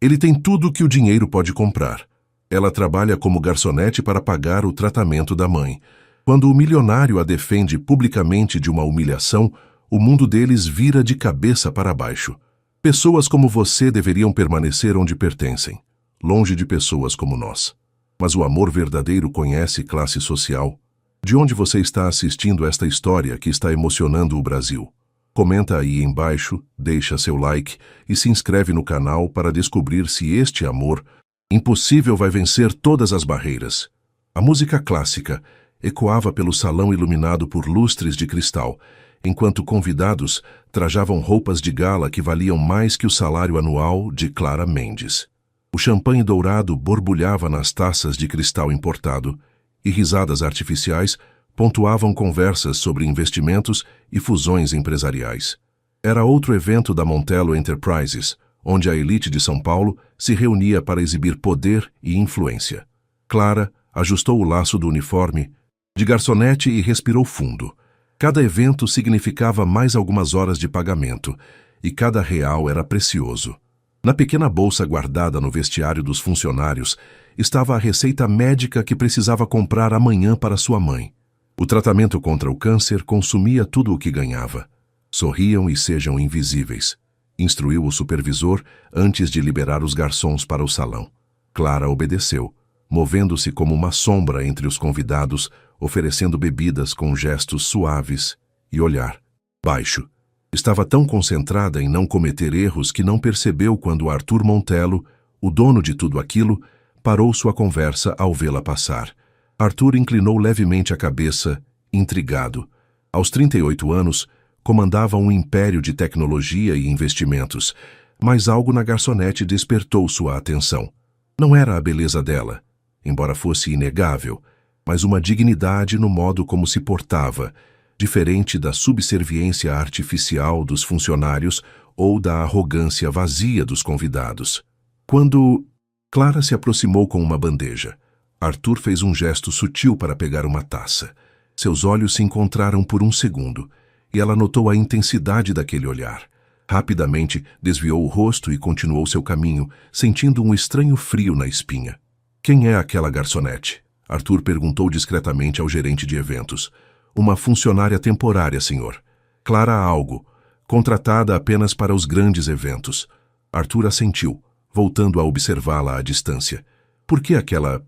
Ele tem tudo o que o dinheiro pode comprar. Ela trabalha como garçonete para pagar o tratamento da mãe. Quando o milionário a defende publicamente de uma humilhação, o mundo deles vira de cabeça para baixo. Pessoas como você deveriam permanecer onde pertencem, longe de pessoas como nós. Mas o amor verdadeiro conhece classe social. De onde você está assistindo esta história que está emocionando o Brasil? Comenta aí embaixo, deixa seu like e se inscreve no canal para descobrir se este amor impossível vai vencer todas as barreiras. A música clássica ecoava pelo salão iluminado por lustres de cristal, enquanto convidados trajavam roupas de gala que valiam mais que o salário anual de Clara Mendes. O champanhe dourado borbulhava nas taças de cristal importado, e risadas artificiais pontuavam conversas sobre investimentos e fusões empresariais. Era outro evento da Montello Enterprises, onde a elite de São Paulo se reunia para exibir poder e influência. Clara ajustou o laço do uniforme de garçonete e respirou fundo. Cada evento significava mais algumas horas de pagamento, e cada real era precioso. Na pequena bolsa guardada no vestiário dos funcionários estava a receita médica que precisava comprar amanhã para sua mãe. O tratamento contra o câncer consumia tudo o que ganhava. Sorriam e sejam invisíveis, instruiu o supervisor antes de liberar os garçons para o salão. Clara obedeceu, movendo-se como uma sombra entre os convidados, oferecendo bebidas com gestos suaves e olhar baixo. Estava tão concentrada em não cometer erros que não percebeu quando Arthur Montello, o dono de tudo aquilo, parou sua conversa ao vê-la passar. Arthur inclinou levemente a cabeça, intrigado. Aos 38 anos, comandava um império de tecnologia e investimentos, mas algo na garçonete despertou sua atenção. Não era a beleza dela, embora fosse inegável, mas uma dignidade no modo como se portava, diferente da subserviência artificial dos funcionários ou da arrogância vazia dos convidados. Quando Clara se aproximou com uma bandeja, Arthur fez um gesto sutil para pegar uma taça. Seus olhos se encontraram por um segundo, e ela notou a intensidade daquele olhar. Rapidamente desviou o rosto e continuou seu caminho, sentindo um estranho frio na espinha. Quem é aquela garçonete? Arthur perguntou discretamente ao gerente de eventos. Uma funcionária temporária, senhor. Clara Algo, contratada apenas para os grandes eventos. Arthur assentiu, voltando a observá-la à distância. Por que aquela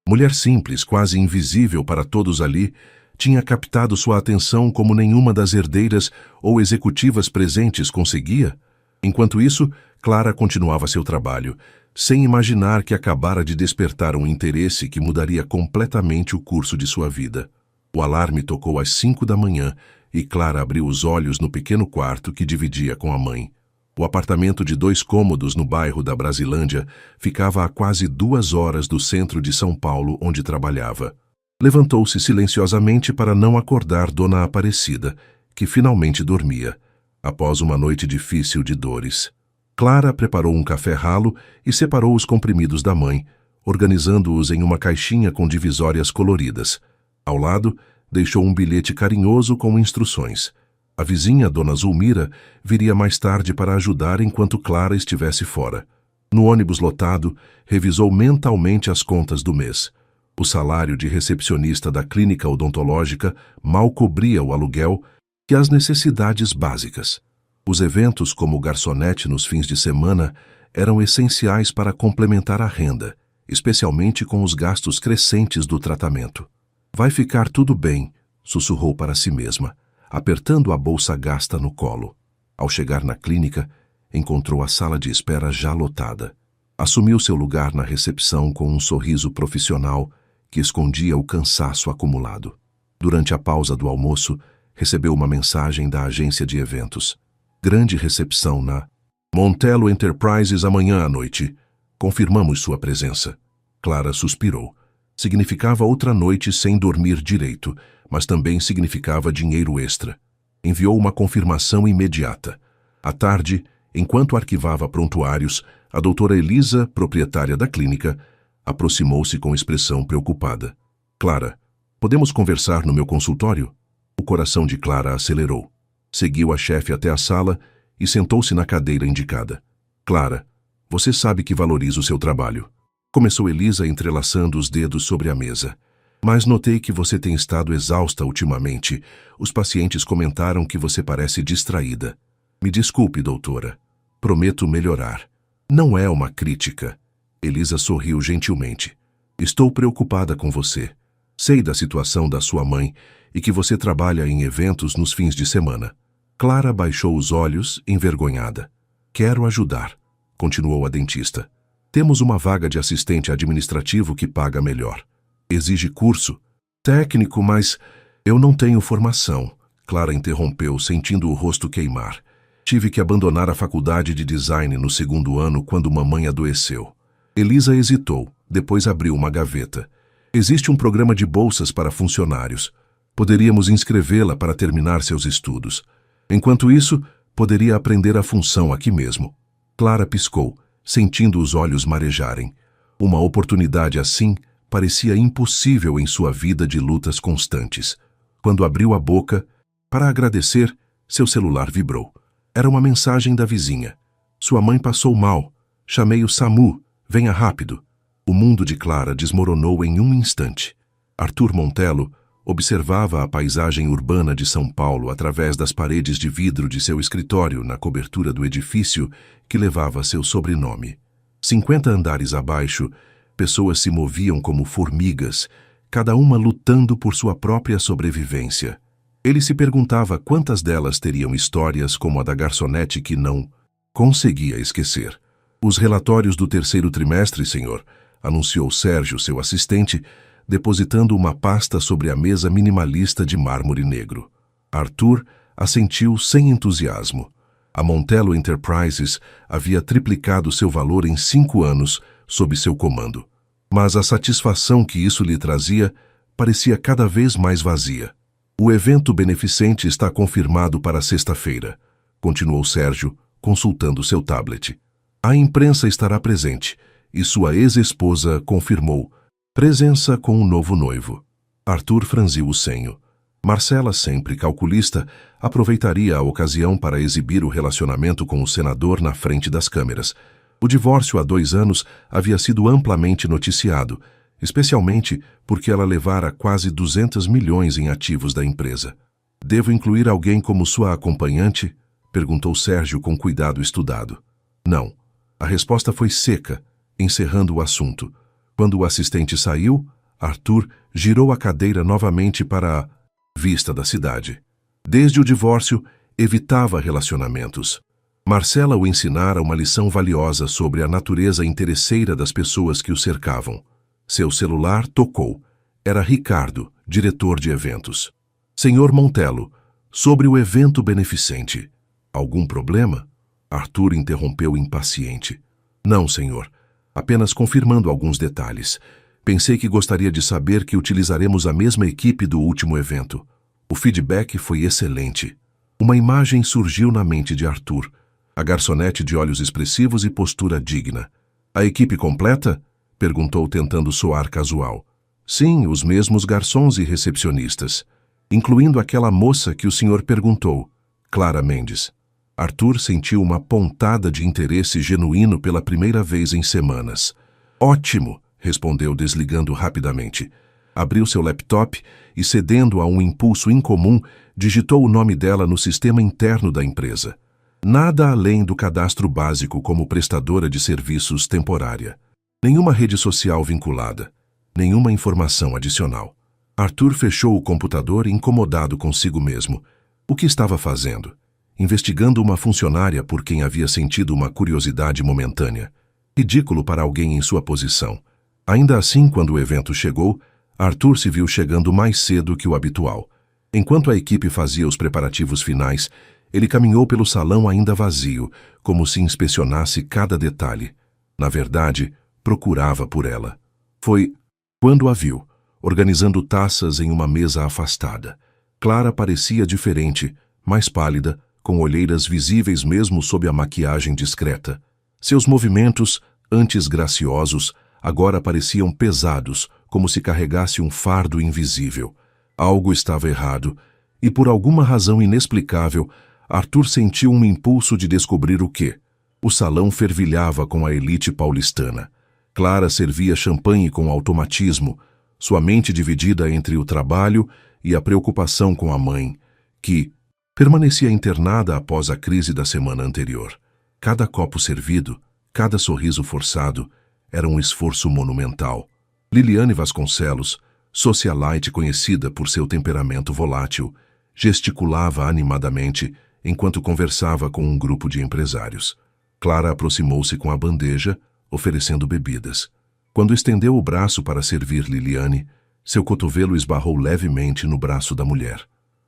mulher simples, quase invisível para todos ali, tinha captado sua atenção como nenhuma das herdeiras ou executivas presentes conseguia? Enquanto isso, Clara continuava seu trabalho, sem imaginar que acabara de despertar um interesse que mudaria completamente o curso de sua vida. O alarme tocou às 5 da manhã e Clara abriu os olhos no pequeno quarto que dividia com a mãe. O apartamento de 2 cômodos no bairro da Brasilândia ficava a quase 2 horas do centro de São Paulo, onde trabalhava. Levantou-se silenciosamente para não acordar Dona Aparecida, que finalmente dormia, após uma noite difícil de dores. Clara preparou um café ralo e separou os comprimidos da mãe, organizando-os em uma caixinha com divisórias coloridas. Ao lado, deixou um bilhete carinhoso com instruções. A vizinha, Dona Zulmira, viria mais tarde para ajudar enquanto Clara estivesse fora. No ônibus lotado, revisou mentalmente as contas do mês. O salário de recepcionista da clínica odontológica mal cobria o aluguel e as necessidades básicas. Os eventos, como o garçonete nos fins de semana, eram essenciais para complementar a renda, especialmente com os gastos crescentes do tratamento. Vai ficar tudo bem, sussurrou para si mesma, apertando a bolsa gasta no colo. Ao chegar na clínica, encontrou a sala de espera já lotada. Assumiu seu lugar na recepção com um sorriso profissional que escondia o cansaço acumulado. Durante a pausa do almoço, recebeu uma mensagem da agência de eventos. Grande recepção na Montello Enterprises amanhã à noite. Confirmamos sua presença. Clara suspirou. Significava outra noite sem dormir direito, mas também significava dinheiro extra. Enviou uma confirmação imediata. À tarde, enquanto arquivava prontuários, a doutora Elisa, proprietária da clínica, aproximou-se com expressão preocupada. Clara, podemos conversar no meu consultório? O coração de Clara acelerou. Seguiu a chefe até a sala e sentou-se na cadeira indicada. Clara, Você sabe que valorizo o seu trabalho. Começou Elisa entrelaçando os dedos sobre a mesa. Mas notei que você tem estado exausta ultimamente. Os pacientes comentaram que você parece distraída. Me desculpe, doutora. Prometo melhorar. Não é uma crítica. Elisa sorriu gentilmente. Estou preocupada com você. Sei da situação da sua mãe e que você trabalha em eventos nos fins de semana. Clara baixou os olhos, envergonhada. Quero ajudar, continuou a dentista. Temos uma vaga de assistente administrativo que paga melhor. Exige curso técnico, mas eu não tenho formação. Clara interrompeu, sentindo o rosto queimar. Tive que abandonar a faculdade de design no 2º ano quando mamãe adoeceu. Elisa hesitou, depois abriu uma gaveta. Existe um programa de bolsas para funcionários. Poderíamos inscrevê-la para terminar seus estudos. Enquanto isso, poderia aprender a função aqui mesmo. Clara piscou, sentindo os olhos marejarem. Uma oportunidade assim parecia impossível em sua vida de lutas constantes. Quando abriu a boca, para agradecer, seu celular vibrou. Era uma mensagem da vizinha. Sua mãe passou mal. Chamei o SAMU. Venha rápido. O mundo de Clara desmoronou em um instante. Arthur Montello observava a paisagem urbana de São Paulo através das paredes de vidro de seu escritório na cobertura do edifício que levava seu sobrenome. 50 andares abaixo, pessoas se moviam como formigas, cada uma lutando por sua própria sobrevivência. Ele se perguntava quantas delas teriam histórias como a da garçonete que não conseguia esquecer. Os relatórios do 3º trimestre, senhor, anunciou Sérgio, seu assistente, depositando uma pasta sobre a mesa minimalista de mármore negro. Arthur assentiu sem entusiasmo. A Montello Enterprises havia triplicado seu valor em 5 anos sob seu comando. Mas a satisfação que isso lhe trazia parecia cada vez mais vazia. O evento beneficente está confirmado para sexta-feira, continuou Sérgio, consultando seu tablet. A imprensa estará presente, e sua ex-esposa confirmou presença com o novo noivo. Arthur franziu o senho. Marcela, sempre calculista, aproveitaria a ocasião para exibir o relacionamento com o senador na frente das câmeras. O divórcio há 2 anos havia sido amplamente noticiado, especialmente porque ela levara quase 200 milhões em ativos da empresa. Devo incluir alguém como sua acompanhante? Perguntou Sérgio com cuidado estudado. Não. A resposta foi seca, encerrando o assunto. Quando o assistente saiu, Arthur girou a cadeira novamente para a vista da cidade. Desde o divórcio, evitava relacionamentos. Marcela o ensinara uma lição valiosa sobre a natureza interesseira das pessoas que o cercavam. Seu celular tocou. Era Ricardo, diretor de eventos. Senhor Montello, sobre o evento beneficente. Algum problema? Arthur interrompeu impaciente. Não, senhor. Apenas confirmando alguns detalhes. Pensei que gostaria de saber que utilizaremos a mesma equipe do último evento. O feedback foi excelente. Uma imagem surgiu na mente de Arthur. A garçonete de olhos expressivos e postura digna. A equipe completa? Perguntou tentando soar casual. Sim, os mesmos garçons e recepcionistas. Incluindo aquela moça que o senhor perguntou, Clara Mendes. Arthur sentiu uma pontada de interesse genuíno pela primeira vez em semanas. Ótimo, respondeu desligando rapidamente. Abriu seu laptop e, cedendo a um impulso incomum, digitou o nome dela no sistema interno da empresa. Nada além do cadastro básico como prestadora de serviços temporária. Nenhuma rede social vinculada. Nenhuma informação adicional. Arthur fechou o computador incomodado consigo mesmo. O que estava fazendo? Investigando uma funcionária por quem havia sentido uma curiosidade momentânea. Ridículo para alguém em sua posição. Ainda assim, quando o evento chegou, Arthur se viu chegando mais cedo que o habitual. Enquanto a equipe fazia os preparativos finais, ele caminhou pelo salão ainda vazio, como se inspecionasse cada detalhe. Na verdade, procurava por ela. Foi quando a viu, organizando taças em uma mesa afastada. Clara parecia diferente, mais pálida, com olheiras visíveis mesmo sob a maquiagem discreta. Seus movimentos, antes graciosos, agora pareciam pesados, como se carregasse um fardo invisível. Algo estava errado, e por alguma razão inexplicável, Arthur sentiu um impulso de descobrir o quê. O salão fervilhava com a elite paulistana. Clara servia champanhe com automatismo, sua mente dividida entre o trabalho e a preocupação com a mãe, que permanecia internada após a crise da semana anterior. Cada copo servido, cada sorriso forçado, era um esforço monumental. Liliane Vasconcelos, socialite conhecida por seu temperamento volátil, gesticulava animadamente enquanto conversava com um grupo de empresários. Clara aproximou-se com a bandeja, oferecendo bebidas. Quando estendeu o braço para servir Liliane, seu cotovelo esbarrou levemente no braço da mulher.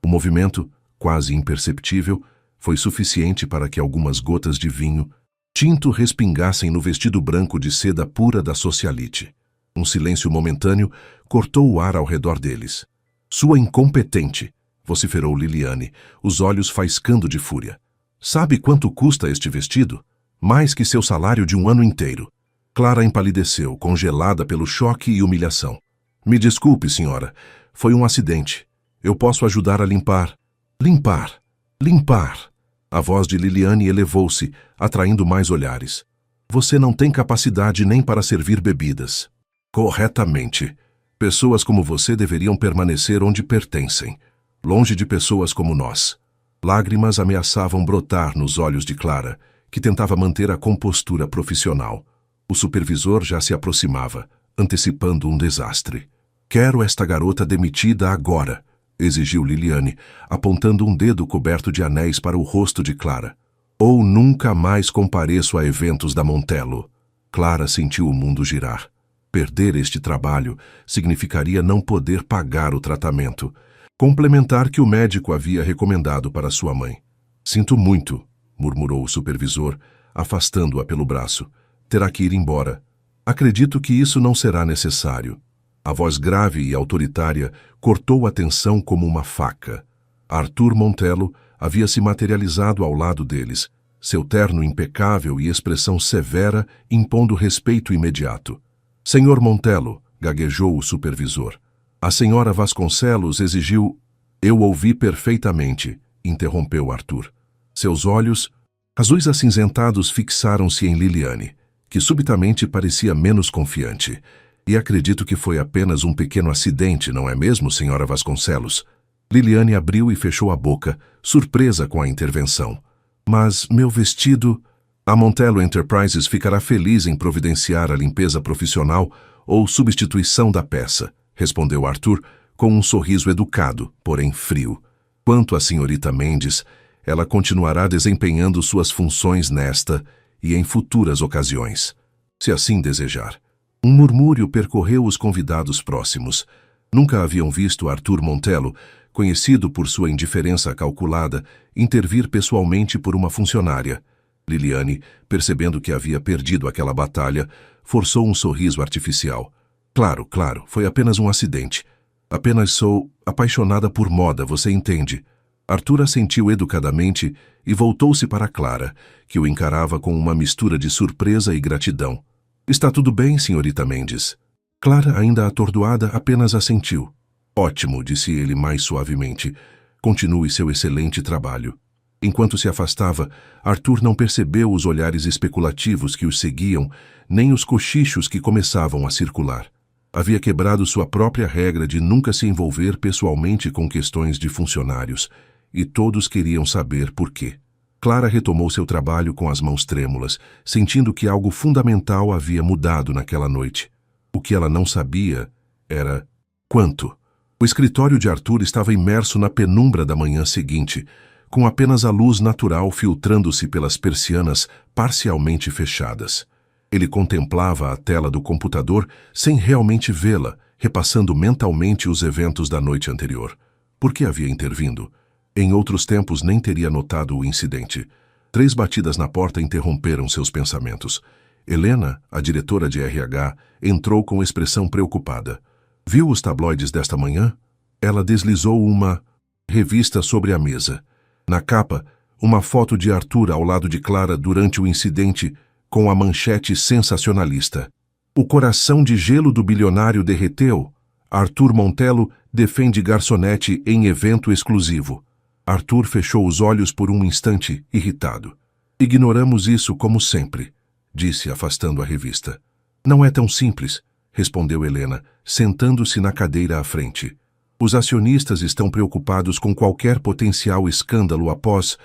O movimento, quase imperceptível, foi suficiente para que algumas gotas de vinho tinto respingassem no vestido branco de seda pura da socialite. Um silêncio momentâneo cortou o ar ao redor deles. "Sua incompetente!" vociferou Liliane, os olhos faiscando de fúria. "Sabe quanto custa este vestido? Mais que seu salário de um ano inteiro." Clara empalideceu, congelada pelo choque e humilhação. "Me desculpe, senhora. Foi um acidente. Eu posso ajudar a limpar." "Limpar! Limpar!" A voz de Liliane elevou-se, atraindo mais olhares. "Você não tem capacidade nem para servir bebidas." "Corretamente. Pessoas como você deveriam permanecer onde pertencem, longe de pessoas como nós." Lágrimas ameaçavam brotar nos olhos de Clara, que tentava manter a compostura profissional. O supervisor já se aproximava, antecipando um desastre. "Quero esta garota demitida agora", exigiu Liliane, apontando um dedo coberto de anéis para o rosto de Clara. "Ou nunca mais compareço a eventos da Montelo." Clara sentiu o mundo girar. Perder este trabalho significaria não poder pagar o tratamento, complementar que o médico havia recomendado para sua mãe. "Sinto muito", murmurou o supervisor, afastando-a pelo braço. "Terá que ir embora. Acredito que isso não será necessário." A voz grave e autoritária cortou a tensão como uma faca. Arthur Montelo havia se materializado ao lado deles, seu terno impecável e expressão severa impondo respeito imediato. "Senhor Montelo", gaguejou o supervisor. "A senhora Vasconcelos exigiu..." "Eu ouvi perfeitamente", interrompeu Arthur. Seus olhos, azuis acinzentados, fixaram-se em Liliane, que subitamente parecia menos confiante. "E acredito que foi apenas um pequeno acidente, não é mesmo, senhora Vasconcelos?" Liliane abriu e fechou a boca, surpresa com a intervenção. "Mas meu vestido..." "A Montelo Enterprises ficará feliz em providenciar a limpeza profissional ou substituição da peça", respondeu Arthur, com um sorriso educado, porém frio. "Quanto à senhorita Mendes, ela continuará desempenhando suas funções nesta e em futuras ocasiões, se assim desejar." Um murmúrio percorreu os convidados próximos. Nunca haviam visto Arthur Montelo, conhecido por sua indiferença calculada, intervir pessoalmente por uma funcionária. Liliane, percebendo que havia perdido aquela batalha, forçou um sorriso artificial. Claro, foi apenas um acidente. Apenas sou apaixonada por moda, você entende?" Arthur assentiu educadamente e voltou-se para Clara, que o encarava com uma mistura de surpresa e gratidão. "Está tudo bem, senhorita Mendes?" Clara, ainda atordoada, apenas assentiu. "Ótimo", disse ele mais suavemente. "Continue seu excelente trabalho." Enquanto se afastava, Arthur não percebeu os olhares especulativos que os seguiam, nem os cochichos que começavam a circular. Havia quebrado sua própria regra de nunca se envolver pessoalmente com questões de funcionários, e todos queriam saber por quê. Clara retomou seu trabalho com as mãos trêmulas, sentindo que algo fundamental havia mudado naquela noite. O que ela não sabia era quanto. O escritório de Arthur estava imerso na penumbra da manhã seguinte, com apenas a luz natural filtrando-se pelas persianas parcialmente fechadas. Ele contemplava a tela do computador sem realmente vê-la, repassando mentalmente os eventos da noite anterior. Por que havia intervindo? Em outros tempos nem teria notado o incidente. 3 batidas na porta interromperam seus pensamentos. Helena, a diretora de RH, entrou com expressão preocupada. "Viu os tabloides desta manhã?" Ela deslizou uma revista sobre a mesa. Na capa, uma foto de Arthur ao lado de Clara durante o incidente, com a manchete sensacionalista. "O coração de gelo do bilionário derreteu. Arthur Montelo defende garçonete em evento exclusivo." Arthur fechou os olhos por um instante, irritado. Ignoramos isso como sempre, disse, afastando a revista. Não é tão simples, respondeu Helena, sentando-se na cadeira à frente. Os acionistas estão preocupados com qualquer potencial escândalo após,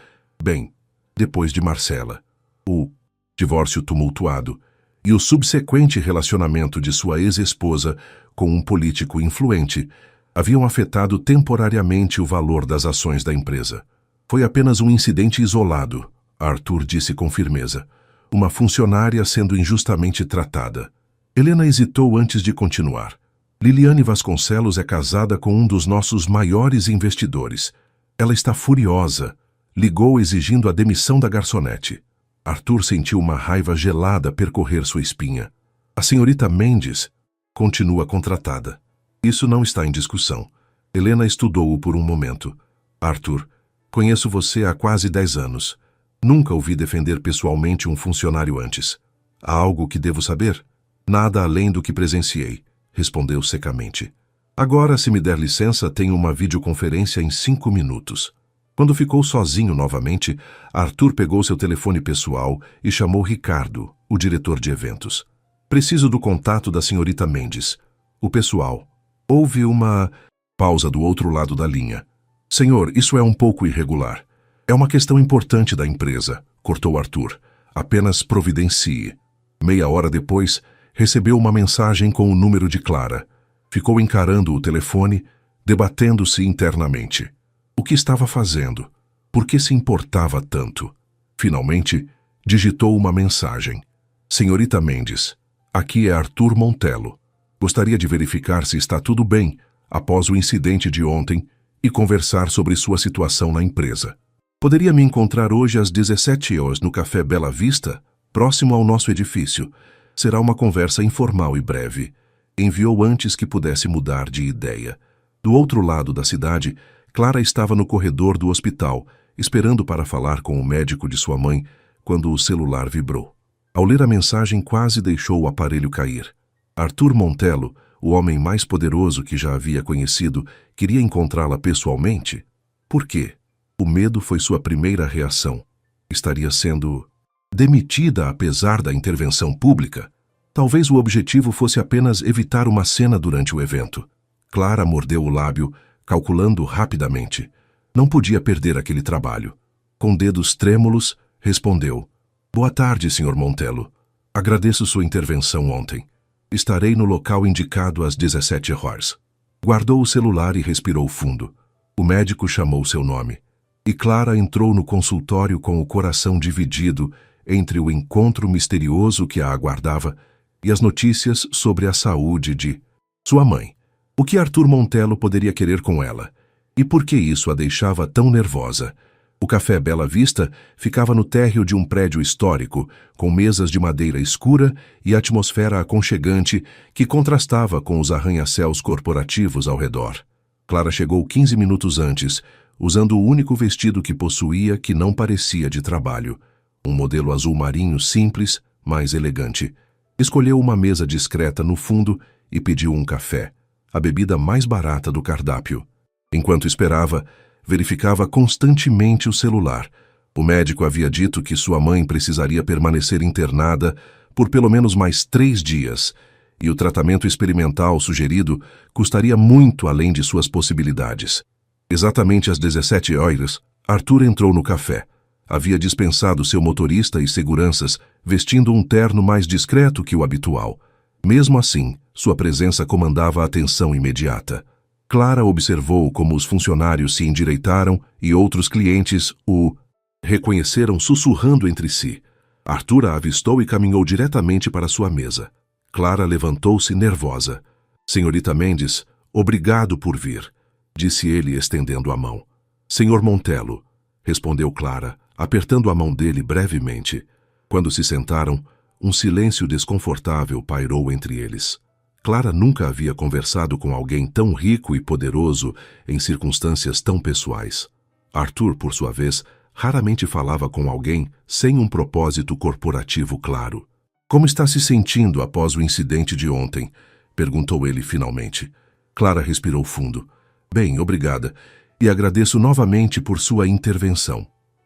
depois de Marcela, o divórcio tumultuado e o subsequente relacionamento de sua ex-esposa com um político influente haviam afetado temporariamente o valor das ações da empresa. Foi apenas um incidente isolado, Arthur disse com firmeza. Uma funcionária sendo injustamente tratada. Helena hesitou antes de continuar. Liliane Vasconcelos é casada com um dos nossos maiores investidores. Ela está furiosa. Ligou exigindo a demissão da garçonete. Arthur sentiu uma raiva gelada percorrer sua espinha. A senhorita Mendes continua contratada. Isso não está em discussão. Helena estudou-o por um momento. Arthur, conheço você há quase 10 anos. Nunca ouvi defender pessoalmente um funcionário antes. Há algo que devo saber? Nada além do que presenciei, respondeu secamente. Agora, se me der licença, tenho uma videoconferência em 5 minutos. Quando ficou sozinho novamente, Arthur pegou seu telefone pessoal e chamou Ricardo, o diretor de eventos. Preciso do contato da senhorita Mendes. O pessoal. Houve uma pausa do outro lado da linha. Senhor, isso é um pouco irregular. É uma questão importante da empresa, cortou Arthur. Apenas providencie. Meia hora depois, recebeu uma mensagem com o número de Clara. Ficou encarando o telefone, debatendo-se internamente. O que estava fazendo? Por que se importava tanto? Finalmente, digitou uma mensagem. Senhorita Mendes, aqui é Arthur Montello. Gostaria de verificar se está tudo bem após o incidente de ontem e conversar sobre sua situação na empresa. Poderia me encontrar hoje às 17 horas no Café Bela Vista, próximo ao nosso edifício. Será uma conversa informal e breve. Enviou antes que pudesse mudar de ideia. Do outro lado da cidade, Clara estava no corredor do hospital, esperando para falar com o médico de sua mãe, quando o celular vibrou. Ao ler a mensagem, quase deixou o aparelho cair. Arthur Montello, o homem mais poderoso que já havia conhecido, queria encontrá-la pessoalmente? Por quê? O medo foi sua primeira reação. Estaria sendo demitida apesar da intervenção pública? Talvez o objetivo fosse apenas evitar uma cena durante o evento. Clara mordeu o lábio, calculando rapidamente. Não podia perder aquele trabalho. Com dedos trêmulos, respondeu. Boa tarde, Sr. Montello. Agradeço sua intervenção ontem. Estarei no local indicado às 17 horas. Guardou o celular e respirou fundo. O médico chamou seu nome. E Clara entrou no consultório com o coração dividido entre o encontro misterioso que a aguardava e as notícias sobre a saúde de sua mãe. O que Arthur Montello poderia querer com ela? E por que isso a deixava tão nervosa? O Café Bela Vista ficava no térreo de um prédio histórico, com mesas de madeira escura e atmosfera aconchegante que contrastava com os arranha-céus corporativos ao redor. Clara chegou 15 minutos antes, usando o único vestido que possuía que não parecia de trabalho. Um modelo azul marinho simples, mas elegante. Escolheu uma mesa discreta no fundo e pediu um café, a bebida mais barata do cardápio. Enquanto esperava, verificava constantemente o celular. O médico havia dito que sua mãe precisaria permanecer internada por pelo menos mais 3 dias, e o tratamento experimental sugerido custaria muito além de suas possibilidades. Exatamente às 17 horas, Arthur entrou no café. Havia dispensado seu motorista e seguranças, vestindo um terno mais discreto que o habitual. Mesmo assim, sua presença comandava a atenção imediata. Clara observou como os funcionários se endireitaram e outros clientes o reconheceram sussurrando entre si. Arthur a avistou e caminhou diretamente para sua mesa. Clara levantou-se nervosa. Senhorita Mendes, obrigado por vir, disse ele estendendo a mão. Senhor Montello, respondeu Clara, apertando a mão dele brevemente. Quando se sentaram, um silêncio desconfortável pairou entre eles. Clara nunca havia conversado com alguém tão rico e poderoso em circunstâncias tão pessoais. Arthur, por sua vez, raramente falava com alguém sem um propósito corporativo claro. Como está se sentindo após o incidente de ontem? Perguntou ele finalmente. Clara respirou fundo. Bem, obrigada, e agradeço novamente por sua intervenção.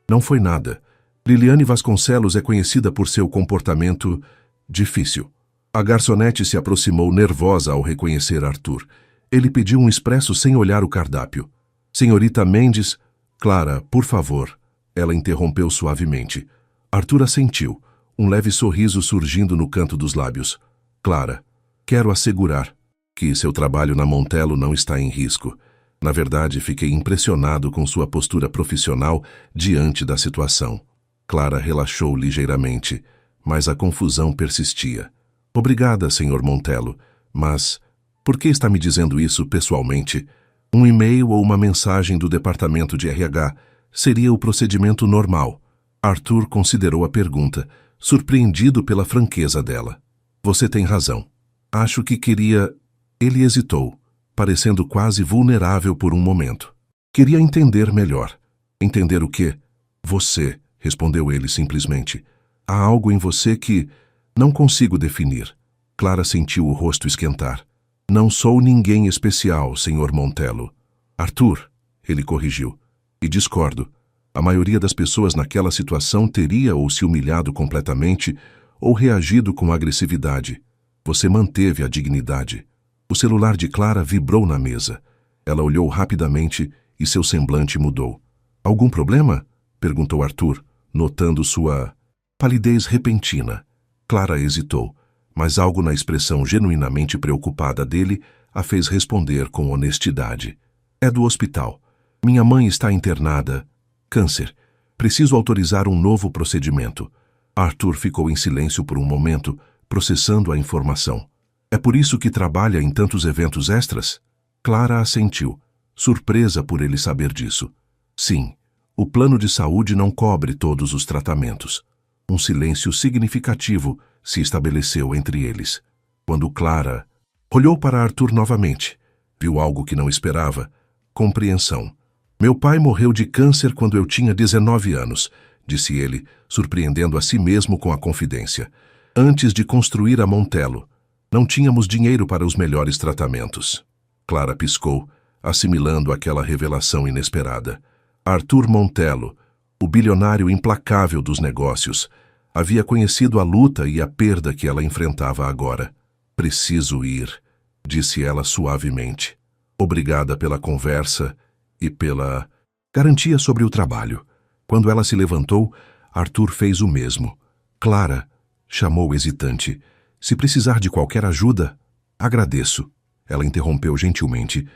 Não foi nada. Liliane Vasconcelos é conhecida por seu comportamento difícil. A garçonete se aproximou nervosa ao reconhecer Arthur. Ele pediu um expresso sem olhar o cardápio. Senhorita Mendes, Clara, por favor. Ela interrompeu suavemente. Arthur assentiu, um leve sorriso surgindo no canto dos lábios. Clara, quero assegurar que seu trabalho na Montello não está em risco. Na verdade, fiquei impressionado com sua postura profissional diante da situação. Clara relaxou ligeiramente, mas a confusão persistia. Obrigada, Sr. Montello, mas por que está me dizendo isso pessoalmente? Um e-mail ou uma mensagem do departamento de RH seria o procedimento normal. Arthur considerou a pergunta, surpreendido pela franqueza dela. Você tem razão. Acho que queria... Ele hesitou, parecendo quase vulnerável por um momento. Queria entender melhor. Entender o quê? Você, respondeu ele simplesmente. Há algo em você que não consigo definir. Clara sentiu o rosto esquentar. Não sou ninguém especial, Sr. Montello. Arthur, ele corrigiu. E discordo. A maioria das pessoas naquela situação teria ou se humilhado completamente ou reagido com agressividade. Você manteve a dignidade. O celular de Clara vibrou na mesa. Ela olhou rapidamente e seu semblante mudou. Algum problema? Perguntou Arthur, notando sua palidez repentina. Clara hesitou, mas algo na expressão genuinamente preocupada dele a fez responder com honestidade. É do hospital. Minha mãe está internada. Câncer. Preciso autorizar um novo procedimento. Arthur ficou em silêncio por um momento, processando a informação. É por isso que trabalha em tantos eventos extras? Clara assentiu, surpresa por ele saber disso. Sim, o plano de saúde não cobre todos os tratamentos. Um silêncio significativo se estabeleceu entre eles. Quando Clara olhou para Arthur novamente, viu algo que não esperava. Compreensão. Meu pai morreu de câncer quando eu tinha 19 anos, disse ele, surpreendendo a si mesmo com a confidência. Antes de construir a Montello, não tínhamos dinheiro para os melhores tratamentos. Clara piscou, assimilando aquela revelação inesperada. Arthur Montello, o bilionário implacável dos negócios, havia conhecido a luta e a perda que ela enfrentava agora. Preciso ir, disse ela suavemente. Obrigada pela conversa e pela garantia sobre o trabalho. Quando ela se levantou, Arthur fez o mesmo. Clara, chamou hesitante. Se precisar de qualquer ajuda, agradeço. Ela interrompeu gentilmente,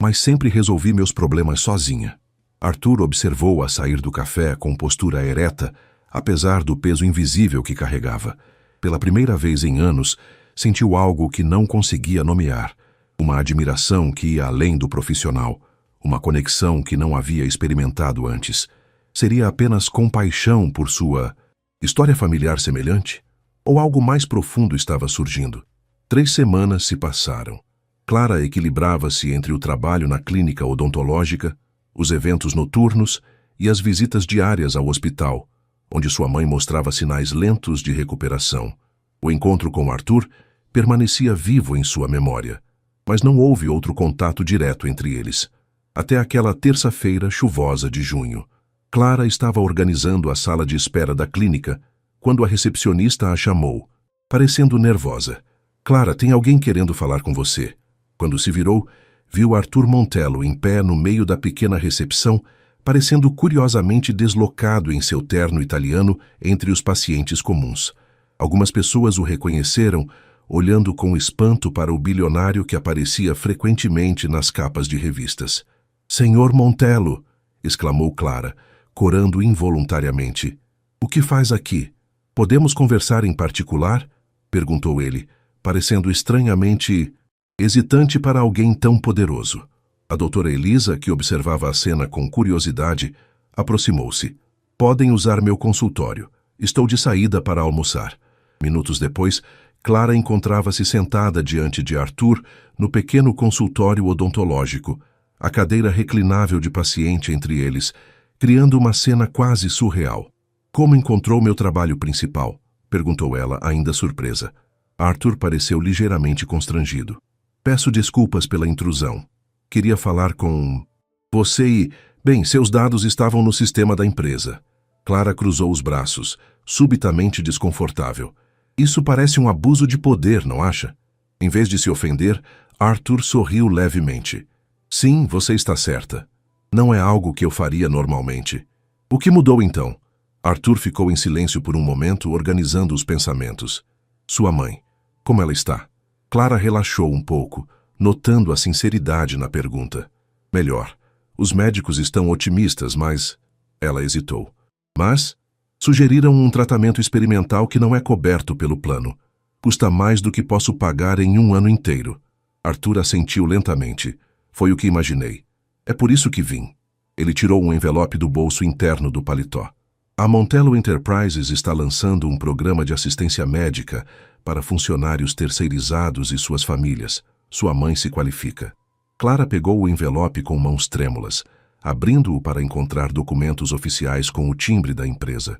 mas sempre resolvi meus problemas sozinha. Arthur observou-a sair do café com postura ereta, apesar do peso invisível que carregava. Pela primeira vez em anos, sentiu algo que não conseguia nomear. Uma admiração que ia além do profissional. Uma conexão que não havia experimentado antes. Seria apenas compaixão por sua história familiar semelhante? Ou algo mais profundo estava surgindo? 3 semanas se passaram. Clara equilibrava-se entre o trabalho na clínica odontológica, os eventos noturnos e as visitas diárias ao hospital, onde sua mãe mostrava sinais lentos de recuperação. O encontro com Arthur permanecia vivo em sua memória, mas não houve outro contato direto entre eles. Até aquela terça-feira chuvosa de junho. Clara estava organizando a sala de espera da clínica quando a recepcionista a chamou, parecendo nervosa. Clara, tem alguém querendo falar com você. Quando se virou, viu Arthur Montello em pé no meio da pequena recepção, parecendo curiosamente deslocado em seu terno italiano entre os pacientes comuns. Algumas pessoas o reconheceram, olhando com espanto para o bilionário que aparecia frequentemente nas capas de revistas. Senhor Montello, exclamou Clara, corando involuntariamente. O que faz aqui? Podemos conversar em particular? Perguntou ele, parecendo estranhamente hesitante para alguém tão poderoso. A doutora Elisa, que observava a cena com curiosidade, aproximou-se. Podem usar meu consultório. Estou de saída para almoçar. Minutos depois, Clara encontrava-se sentada diante de Arthur no pequeno consultório odontológico, a cadeira reclinável de paciente entre eles, criando uma cena quase surreal. Como encontrou meu trabalho principal? Perguntou ela, ainda surpresa. Arthur pareceu ligeiramente constrangido. Peço desculpas pela intrusão. Queria falar com você e... Bem, seus dados estavam no sistema da empresa. Clara cruzou os braços, subitamente desconfortável. Isso parece um abuso de poder, não acha? Em vez de se ofender, Arthur sorriu levemente. Sim, você está certa. Não é algo que eu faria normalmente. O que mudou então? Arthur ficou em silêncio por um momento, organizando os pensamentos. Sua mãe, como ela está? Clara relaxou um pouco, notando a sinceridade na pergunta. Melhor. Os médicos estão otimistas, mas... Ela hesitou. Mas sugeriram um tratamento experimental que não é coberto pelo plano. Custa mais do que posso pagar em um ano inteiro. Arthur assentiu lentamente. Foi o que imaginei. É por isso que vim. Ele tirou um envelope do bolso interno do paletó. A Montello Enterprises está lançando um programa de assistência médica para funcionários terceirizados e suas famílias. Sua mãe se qualifica. Clara pegou o envelope com mãos trêmulas, abrindo-o para encontrar documentos oficiais com o timbre da empresa.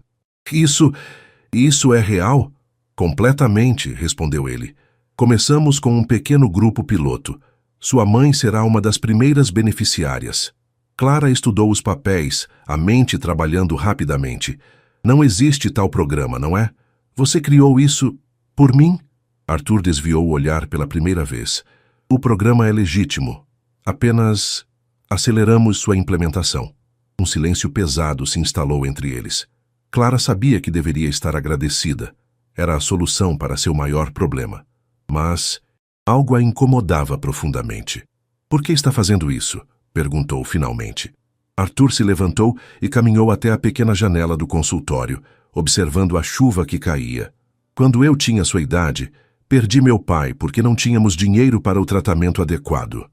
Isso é real? Completamente, respondeu ele. Começamos com um pequeno grupo piloto. Sua mãe será uma das primeiras beneficiárias. Clara estudou os papéis, a mente trabalhando rapidamente. Não existe tal programa, não é? Você criou isso por mim? Arthur desviou o olhar pela primeira vez. O programa é legítimo. Apenas aceleramos sua implementação. Um silêncio pesado se instalou entre eles. Clara sabia que deveria estar agradecida. Era a solução para seu maior problema. Mas algo a incomodava profundamente. Por que está fazendo isso? Perguntou finalmente. Arthur se levantou e caminhou até a pequena janela do consultório, observando a chuva que caía. Quando eu tinha sua idade, perdi meu pai porque não tínhamos dinheiro para o tratamento adequado.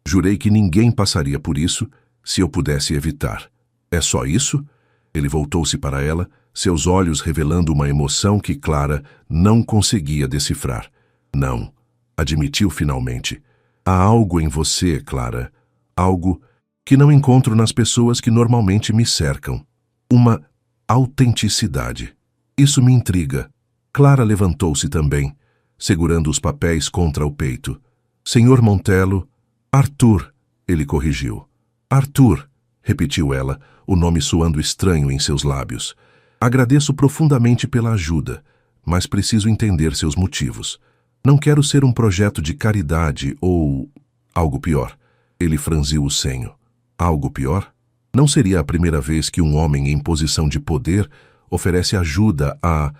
Jurei que ninguém passaria por isso se eu pudesse evitar. É só isso? Ele voltou-se para ela, seus olhos revelando uma emoção que Clara não conseguia decifrar. Não, admitiu finalmente. Há algo em você, Clara. Algo que não encontro nas pessoas que normalmente me cercam. Uma autenticidade. Isso me intriga. Clara levantou-se também, segurando os papéis contra o peito. Senhor Montello, Arthur, ele corrigiu. Arthur, repetiu ela, o nome soando estranho em seus lábios. Agradeço profundamente pela ajuda, mas preciso entender seus motivos. Não quero ser um projeto de caridade ou algo pior. Ele franziu o senho. Algo pior? Não seria a primeira vez que um homem em posição de poder oferece ajuda a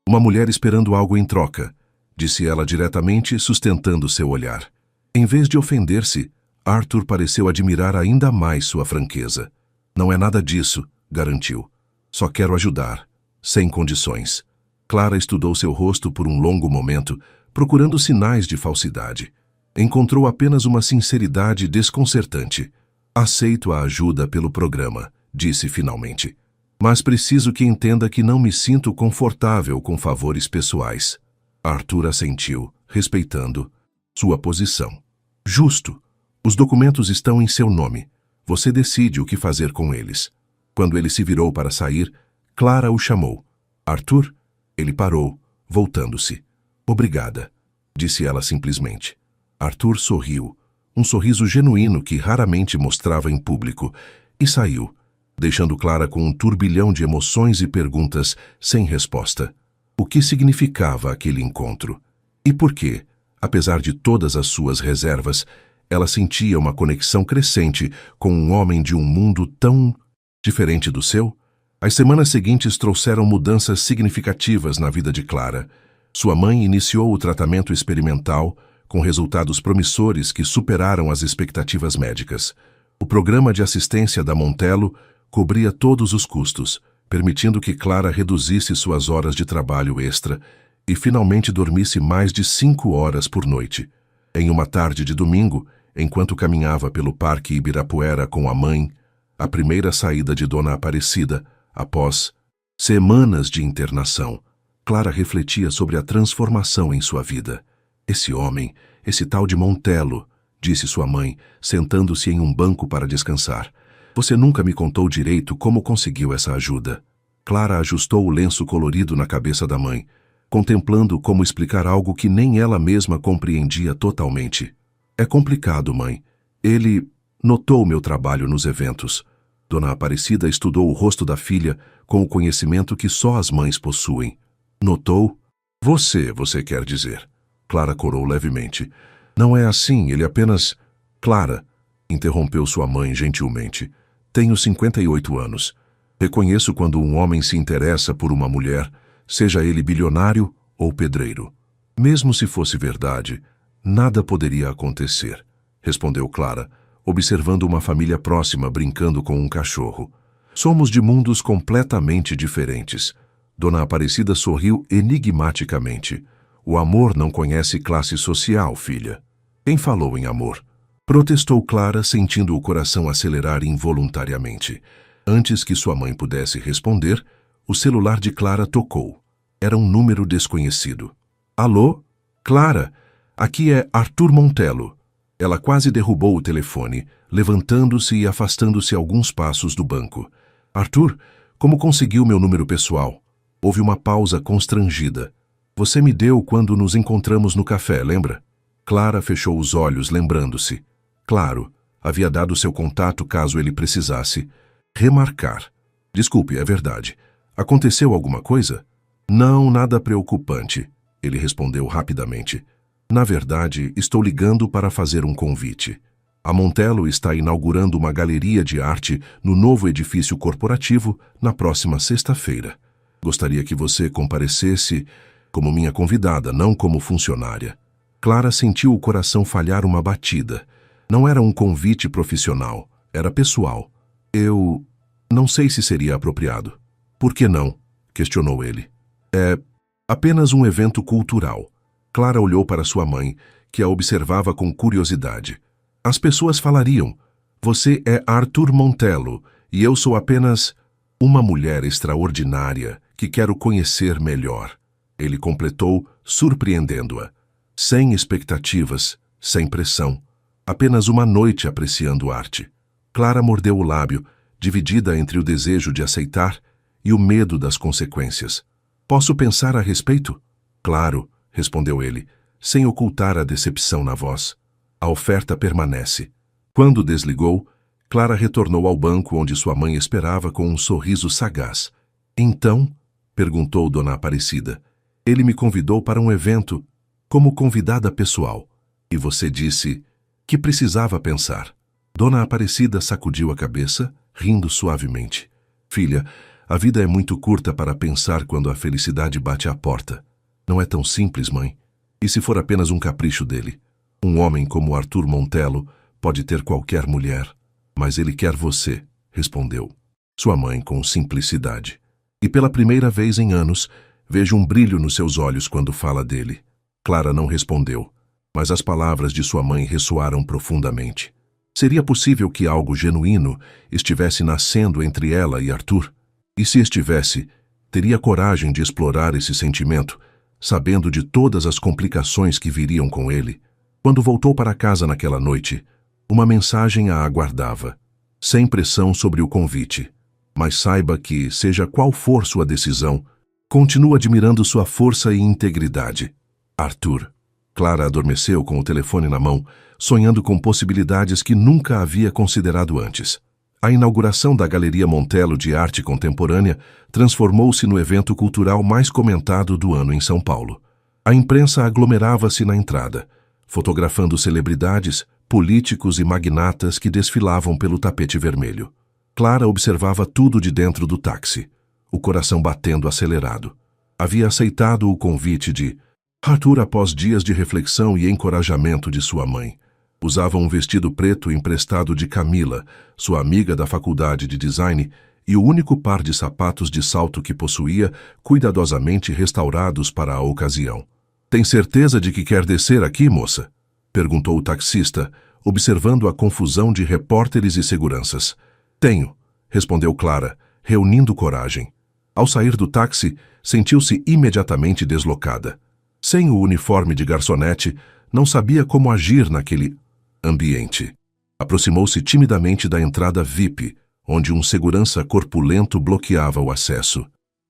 uma mulher esperando algo em troca, disse ela diretamente, sustentando seu olhar. Em vez de ofender-se, Arthur pareceu admirar ainda mais sua franqueza. Não é nada disso, garantiu. Só quero ajudar, sem condições. Clara estudou seu rosto por um longo momento, procurando sinais de falsidade. Encontrou apenas uma sinceridade desconcertante. Aceito a ajuda pelo programa, disse finalmente. Mas preciso que entenda que não me sinto confortável com favores pessoais. Arthur assentiu, respeitando sua posição. Justo. Os documentos estão em seu nome. Você decide o que fazer com eles. Quando ele se virou para sair, Clara o chamou. Arthur? Ele parou, voltando-se. Obrigada, disse ela simplesmente. Arthur sorriu, um sorriso genuíno que raramente mostrava em público, e saiu, deixando Clara com um turbilhão de emoções e perguntas sem resposta. O que significava aquele encontro? E por que, apesar de todas as suas reservas, ela sentia uma conexão crescente com um homem de um mundo tão diferente do seu? As semanas seguintes trouxeram mudanças significativas na vida de Clara. Sua mãe iniciou o tratamento experimental, com resultados promissores que superaram as expectativas médicas. O programa de assistência da Montello cobria todos os custos, permitindo que Clara reduzisse suas horas de trabalho extra e finalmente dormisse mais de 5 horas por noite. Em uma tarde de domingo, enquanto caminhava pelo Parque Ibirapuera com a mãe, a primeira saída de Dona Aparecida, após semanas de internação, Clara refletia sobre a transformação em sua vida. Esse homem, esse tal de Montello, disse sua mãe, sentando-se em um banco para descansar. Você nunca me contou direito como conseguiu essa ajuda. Clara ajustou o lenço colorido na cabeça da mãe, contemplando como explicar algo que nem ela mesma compreendia totalmente. É complicado, mãe. Ele notou meu trabalho nos eventos. Dona Aparecida estudou o rosto da filha com o conhecimento que só as mães possuem. Notou? Você quer dizer. Clara corou levemente. Não é assim, ele apenas... Clara, interrompeu sua mãe gentilmente. Tenho 58 anos. Reconheço quando um homem se interessa por uma mulher, seja ele bilionário ou pedreiro. Mesmo se fosse verdade, nada poderia acontecer, respondeu Clara, observando uma família próxima brincando com um cachorro. Somos de mundos completamente diferentes. Dona Aparecida sorriu enigmaticamente. O amor não conhece classe social, filha. Quem falou em amor? Protestou Clara, sentindo o coração acelerar involuntariamente. Antes que sua mãe pudesse responder, o celular de Clara tocou. Era um número desconhecido. Alô? Clara, aqui é Arthur Montello. Ela quase derrubou o telefone, levantando-se e afastando-se alguns passos do banco. Arthur, como conseguiu meu número pessoal? Houve uma pausa constrangida. Você me deu quando nos encontramos no café, lembra? Clara fechou os olhos, lembrando-se. Claro, havia dado seu contato caso ele precisasse. Remarcar. Desculpe, é verdade. Aconteceu alguma coisa? Não, nada preocupante, ele respondeu rapidamente. Na verdade, estou ligando para fazer um convite. A Montello está inaugurando uma galeria de arte no novo edifício corporativo na próxima sexta-feira. Gostaria que você comparecesse como minha convidada, não como funcionária. Clara sentiu o coração falhar uma batida. Não era um convite profissional, era pessoal. Eu não sei se seria apropriado. Por que não? Questionou ele. É apenas um evento cultural. Clara olhou para sua mãe, que a observava com curiosidade. As pessoas falariam, você é Arthur Montello e eu sou apenas uma mulher extraordinária que quero conhecer melhor. Ele completou, surpreendendo-a. Sem expectativas, sem pressão. Apenas uma noite apreciando arte. Clara mordeu o lábio, dividida entre o desejo de aceitar e o medo das consequências. Posso pensar a respeito? Claro, respondeu ele, sem ocultar a decepção na voz. A oferta permanece. Quando desligou, Clara retornou ao banco onde sua mãe esperava com um sorriso sagaz. Então, perguntou Dona Aparecida, ele me convidou para um evento como convidada pessoal. E você disse que precisava pensar. Dona Aparecida sacudiu a cabeça, rindo suavemente. Filha, a vida é muito curta para pensar quando a felicidade bate à porta. Não é tão simples, mãe. E se for apenas um capricho dele? Um homem como Arthur Montello pode ter qualquer mulher, mas ele quer você, respondeu. Sua mãe com simplicidade. E pela primeira vez em anos, vejo um brilho nos seus olhos quando fala dele. Clara não respondeu, mas as palavras de sua mãe ressoaram profundamente. Seria possível que algo genuíno estivesse nascendo entre ela e Arthur? E se estivesse, teria coragem de explorar esse sentimento, sabendo de todas as complicações que viriam com ele? Quando voltou para casa naquela noite, uma mensagem a aguardava. Sem pressão sobre o convite. Mas saiba que, seja qual for sua decisão, continuo admirando sua força e integridade. Arthur. Clara adormeceu com o telefone na mão, sonhando com possibilidades que nunca havia considerado antes. A inauguração da Galeria Montello de Arte Contemporânea transformou-se no evento cultural mais comentado do ano em São Paulo. A imprensa aglomerava-se na entrada, fotografando celebridades, políticos e magnatas que desfilavam pelo tapete vermelho. Clara observava tudo de dentro do táxi, o coração batendo acelerado. Havia aceitado o convite de Arthur após dias de reflexão e encorajamento de sua mãe. Usava um vestido preto emprestado de Camila, sua amiga da faculdade de design, e o único par de sapatos de salto que possuía, cuidadosamente restaurados para a ocasião. Tem certeza de que quer descer aqui, moça? Perguntou o taxista, observando a confusão de repórteres e seguranças. Tenho, respondeu Clara, reunindo coragem. Ao sair do táxi, sentiu-se imediatamente deslocada. Sem o uniforme de garçonete, não sabia como agir naquele ambiente. Aproximou-se timidamente da entrada VIP, onde um segurança corpulento bloqueava o acesso.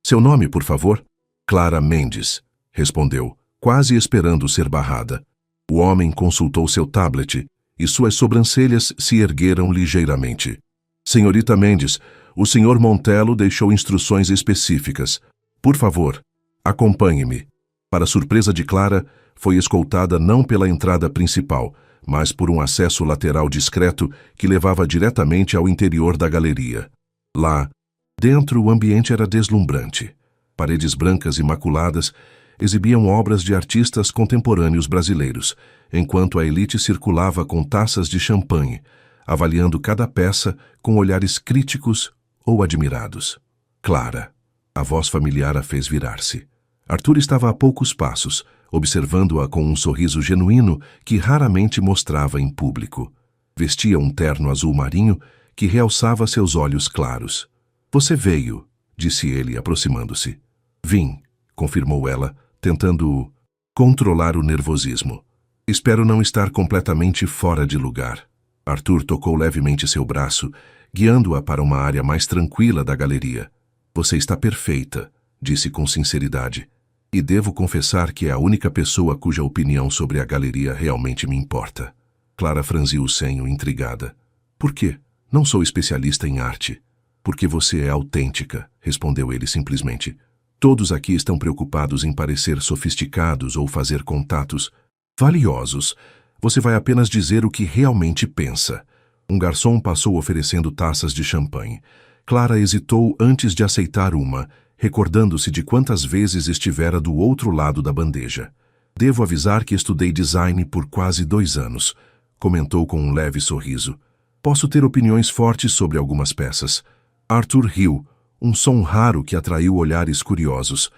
Seu nome, por favor? Clara Mendes, respondeu, quase esperando ser barrada. O homem consultou seu tablet e suas sobrancelhas se ergueram ligeiramente. Senhorita Mendes, o Sr. Montello deixou instruções específicas. Por favor, acompanhe-me. Para surpresa de Clara, foi escoltada não pela entrada principal, mas por um acesso lateral discreto que levava diretamente ao interior da galeria. Lá, dentro, o ambiente era deslumbrante. Paredes brancas imaculadas exibiam obras de artistas contemporâneos brasileiros, enquanto a elite circulava com taças de champanhe, avaliando cada peça com olhares críticos ou admirados. Clara. A voz familiar a fez virar-se. Arthur estava a poucos passos, observando-a com um sorriso genuíno que raramente mostrava em público. Vestia um terno azul marinho que realçava seus olhos claros. Você veio, disse ele, aproximando-se. Vim, confirmou ela, tentando controlar o nervosismo. Espero não estar completamente fora de lugar. Arthur tocou levemente seu braço, guiando-a para uma área mais tranquila da galeria. Você está perfeita, disse com sinceridade. E devo confessar que é a única pessoa cuja opinião sobre a galeria realmente me importa. Clara franziu o senho, intrigada. Por quê? Não sou especialista em arte. Porque você é autêntica, respondeu ele simplesmente. Todos aqui estão preocupados em parecer sofisticados ou fazer contatos valiosos. Você vai apenas dizer o que realmente pensa. Um garçom passou oferecendo taças de champanhe. Clara hesitou antes de aceitar uma, recordando-se de quantas vezes estivera do outro lado da bandeja. Devo avisar que estudei design por quase 2 anos, comentou com um leve sorriso. Posso ter opiniões fortes sobre algumas peças. Arthur riu, um som raro que atraiu olhares curiosos.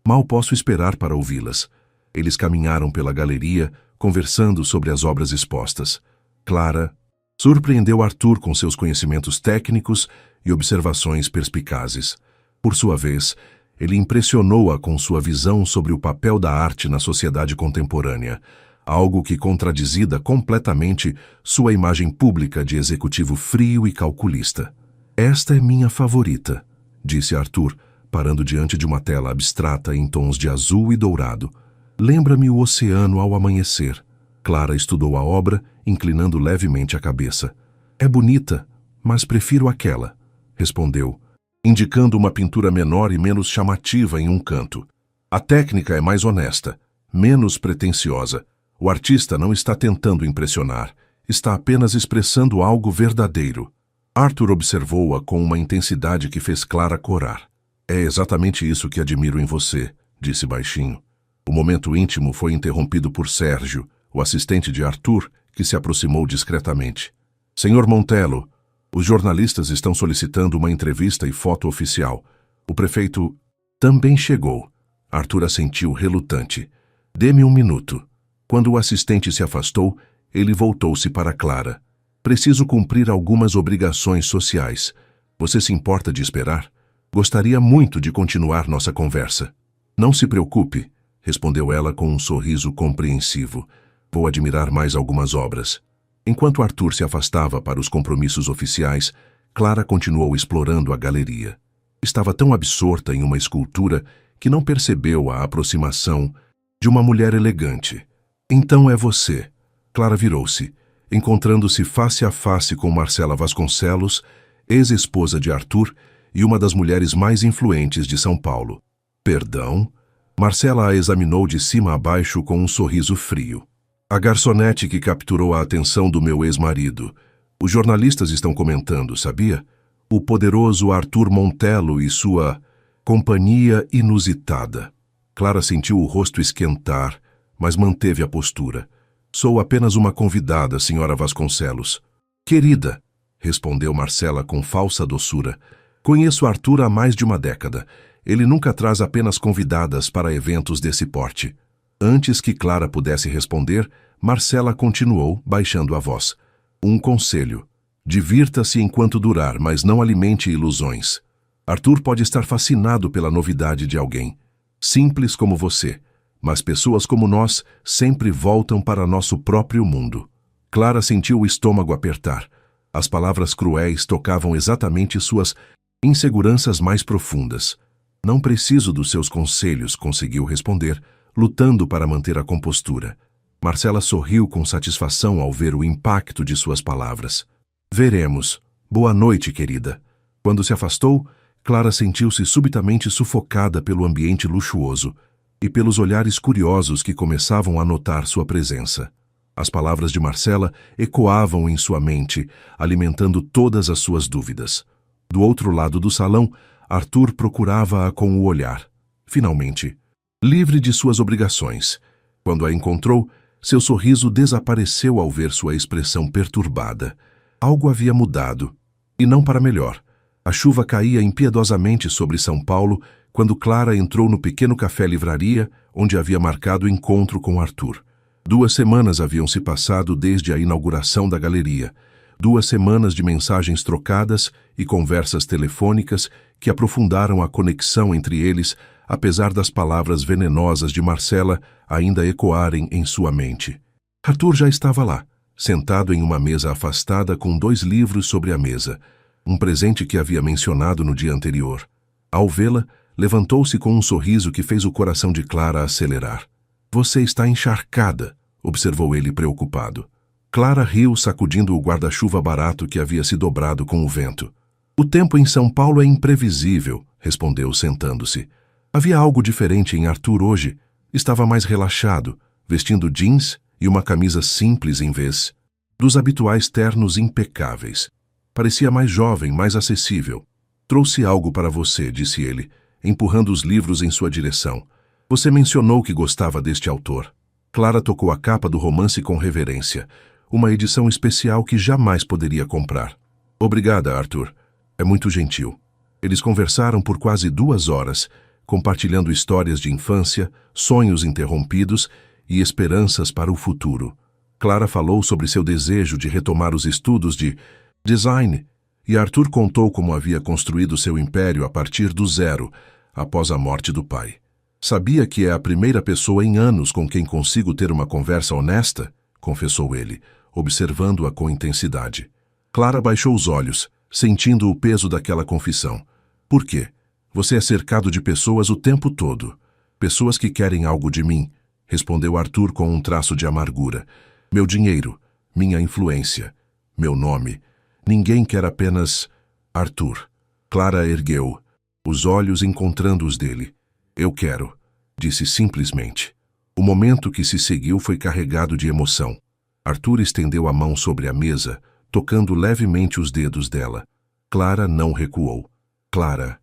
Mal posso esperar para ouvi-las. Eles caminharam pela galeria, conversando sobre as obras expostas. Clara surpreendeu Arthur com seus conhecimentos técnicos e observações perspicazes. Por sua vez, ele impressionou-a com sua visão sobre o papel da arte na sociedade contemporânea, algo que contradizia completamente sua imagem pública de executivo frio e calculista. Esta é minha favorita, disse Arthur, parando diante de uma tela abstrata em tons de azul e dourado. Lembra-me o oceano ao amanhecer. Clara estudou a obra, inclinando levemente a cabeça. É bonita, mas prefiro aquela, respondeu, indicando uma pintura menor e menos chamativa em um canto. A técnica é mais honesta, menos pretensiosa. O artista não está tentando impressionar, está apenas expressando algo verdadeiro. Arthur observou-a com uma intensidade que fez Clara corar. É exatamente isso que admiro em você, disse baixinho. O momento íntimo foi interrompido por Sérgio, o assistente de Arthur, que se aproximou discretamente. Senhor Montello, os jornalistas estão solicitando uma entrevista e foto oficial. O prefeito também chegou. Arthur assentiu relutante. Dê-me 1 minuto. Quando o assistente se afastou, ele voltou-se para Clara. Preciso cumprir algumas obrigações sociais. Você se importa de esperar? Gostaria muito de continuar nossa conversa. Não se preocupe, respondeu ela com um sorriso compreensivo. Vou admirar mais algumas obras. Enquanto Arthur se afastava para os compromissos oficiais, Clara continuou explorando a galeria. Estava tão absorta em uma escultura que não percebeu a aproximação de uma mulher elegante. Então é você. Clara virou-se, encontrando-se face a face com Marcela Vasconcelos, ex-esposa de Arthur e uma das mulheres mais influentes de São Paulo. Perdão? Marcela a examinou de cima a baixo com um sorriso frio. A garçonete que capturou a atenção do meu ex-marido. Os jornalistas estão comentando, sabia? O poderoso Arthur Montello e sua companhia inusitada. Clara sentiu o rosto esquentar, mas manteve a postura. Sou apenas uma convidada, senhora Vasconcelos. Querida, respondeu Marcela com falsa doçura. Conheço Arthur há mais de uma década. Ele nunca traz apenas convidadas para eventos desse porte. Antes que Clara pudesse responder, Marcela continuou, baixando a voz. Um conselho. Divirta-se enquanto durar, mas não alimente ilusões. Arthur pode estar fascinado pela novidade de alguém. Simples como você. Mas pessoas como nós sempre voltam para nosso próprio mundo. Clara sentiu o estômago apertar. As palavras cruéis tocavam exatamente suas inseguranças mais profundas. Não preciso dos seus conselhos, conseguiu responder, lutando para manter a compostura. Marcela sorriu com satisfação ao ver o impacto de suas palavras. Veremos, Boa noite, querida. Quando se afastou, Clara sentiu-se subitamente sufocada pelo ambiente luxuoso e pelos olhares curiosos que começavam a notar sua presença. As palavras de Marcela ecoavam em sua mente, alimentando todas as suas dúvidas. Do outro lado do salão, Arthur procurava-a com o olhar. Finalmente, livre de suas obrigações. Quando a encontrou, seu sorriso desapareceu ao ver sua expressão perturbada. Algo havia mudado, e não para melhor. A chuva caía impiedosamente sobre São Paulo quando Clara entrou no pequeno café-livraria onde havia marcado o encontro com Arthur. 2 semanas haviam se passado desde a inauguração da galeria. 2 semanas de mensagens trocadas e conversas telefônicas que aprofundaram a conexão entre eles, apesar das palavras venenosas de Marcela ainda ecoarem em sua mente. Arthur já estava lá, sentado em uma mesa afastada com 2 livros sobre a mesa, um presente que havia mencionado no dia anterior. Ao vê-la, levantou-se com um sorriso que fez o coração de Clara acelerar. Você está encharcada, observou ele preocupado. Clara riu, sacudindo o guarda-chuva barato que havia se dobrado com o vento. O tempo em São Paulo é imprevisível, respondeu sentando-se. Havia algo diferente em Arthur hoje. Estava mais relaxado, vestindo jeans e uma camisa simples em vez dos habituais ternos impecáveis. Parecia mais jovem, mais acessível. Trouxe algo para você, disse ele, empurrando os livros em sua direção. Você mencionou que gostava deste autor. Clara tocou a capa do romance com reverência, uma edição especial que jamais poderia comprar. Obrigada, Arthur. É muito gentil. Eles conversaram por quase 2 horas, compartilhando histórias de infância, sonhos interrompidos e esperanças para o futuro. Clara falou sobre seu desejo de retomar os estudos de design, e Arthur contou como havia construído seu império a partir do zero, após a morte do pai. Sabia que é a primeira pessoa em anos com quem consigo ter uma conversa honesta, confessou ele, observando-a com intensidade. Clara baixou os olhos, sentindo o peso daquela confissão. Por quê? Você é cercado de pessoas o tempo todo. Pessoas que querem algo de mim, respondeu Arthur com um traço de amargura. Meu dinheiro, minha influência, meu nome. Ninguém quer apenas Arthur. Clara ergueu, os olhos encontrando os dele. Eu quero, disse simplesmente. O momento que se seguiu foi carregado de emoção. Arthur estendeu a mão sobre a mesa, tocando levemente os dedos dela. Clara não recuou. Clara,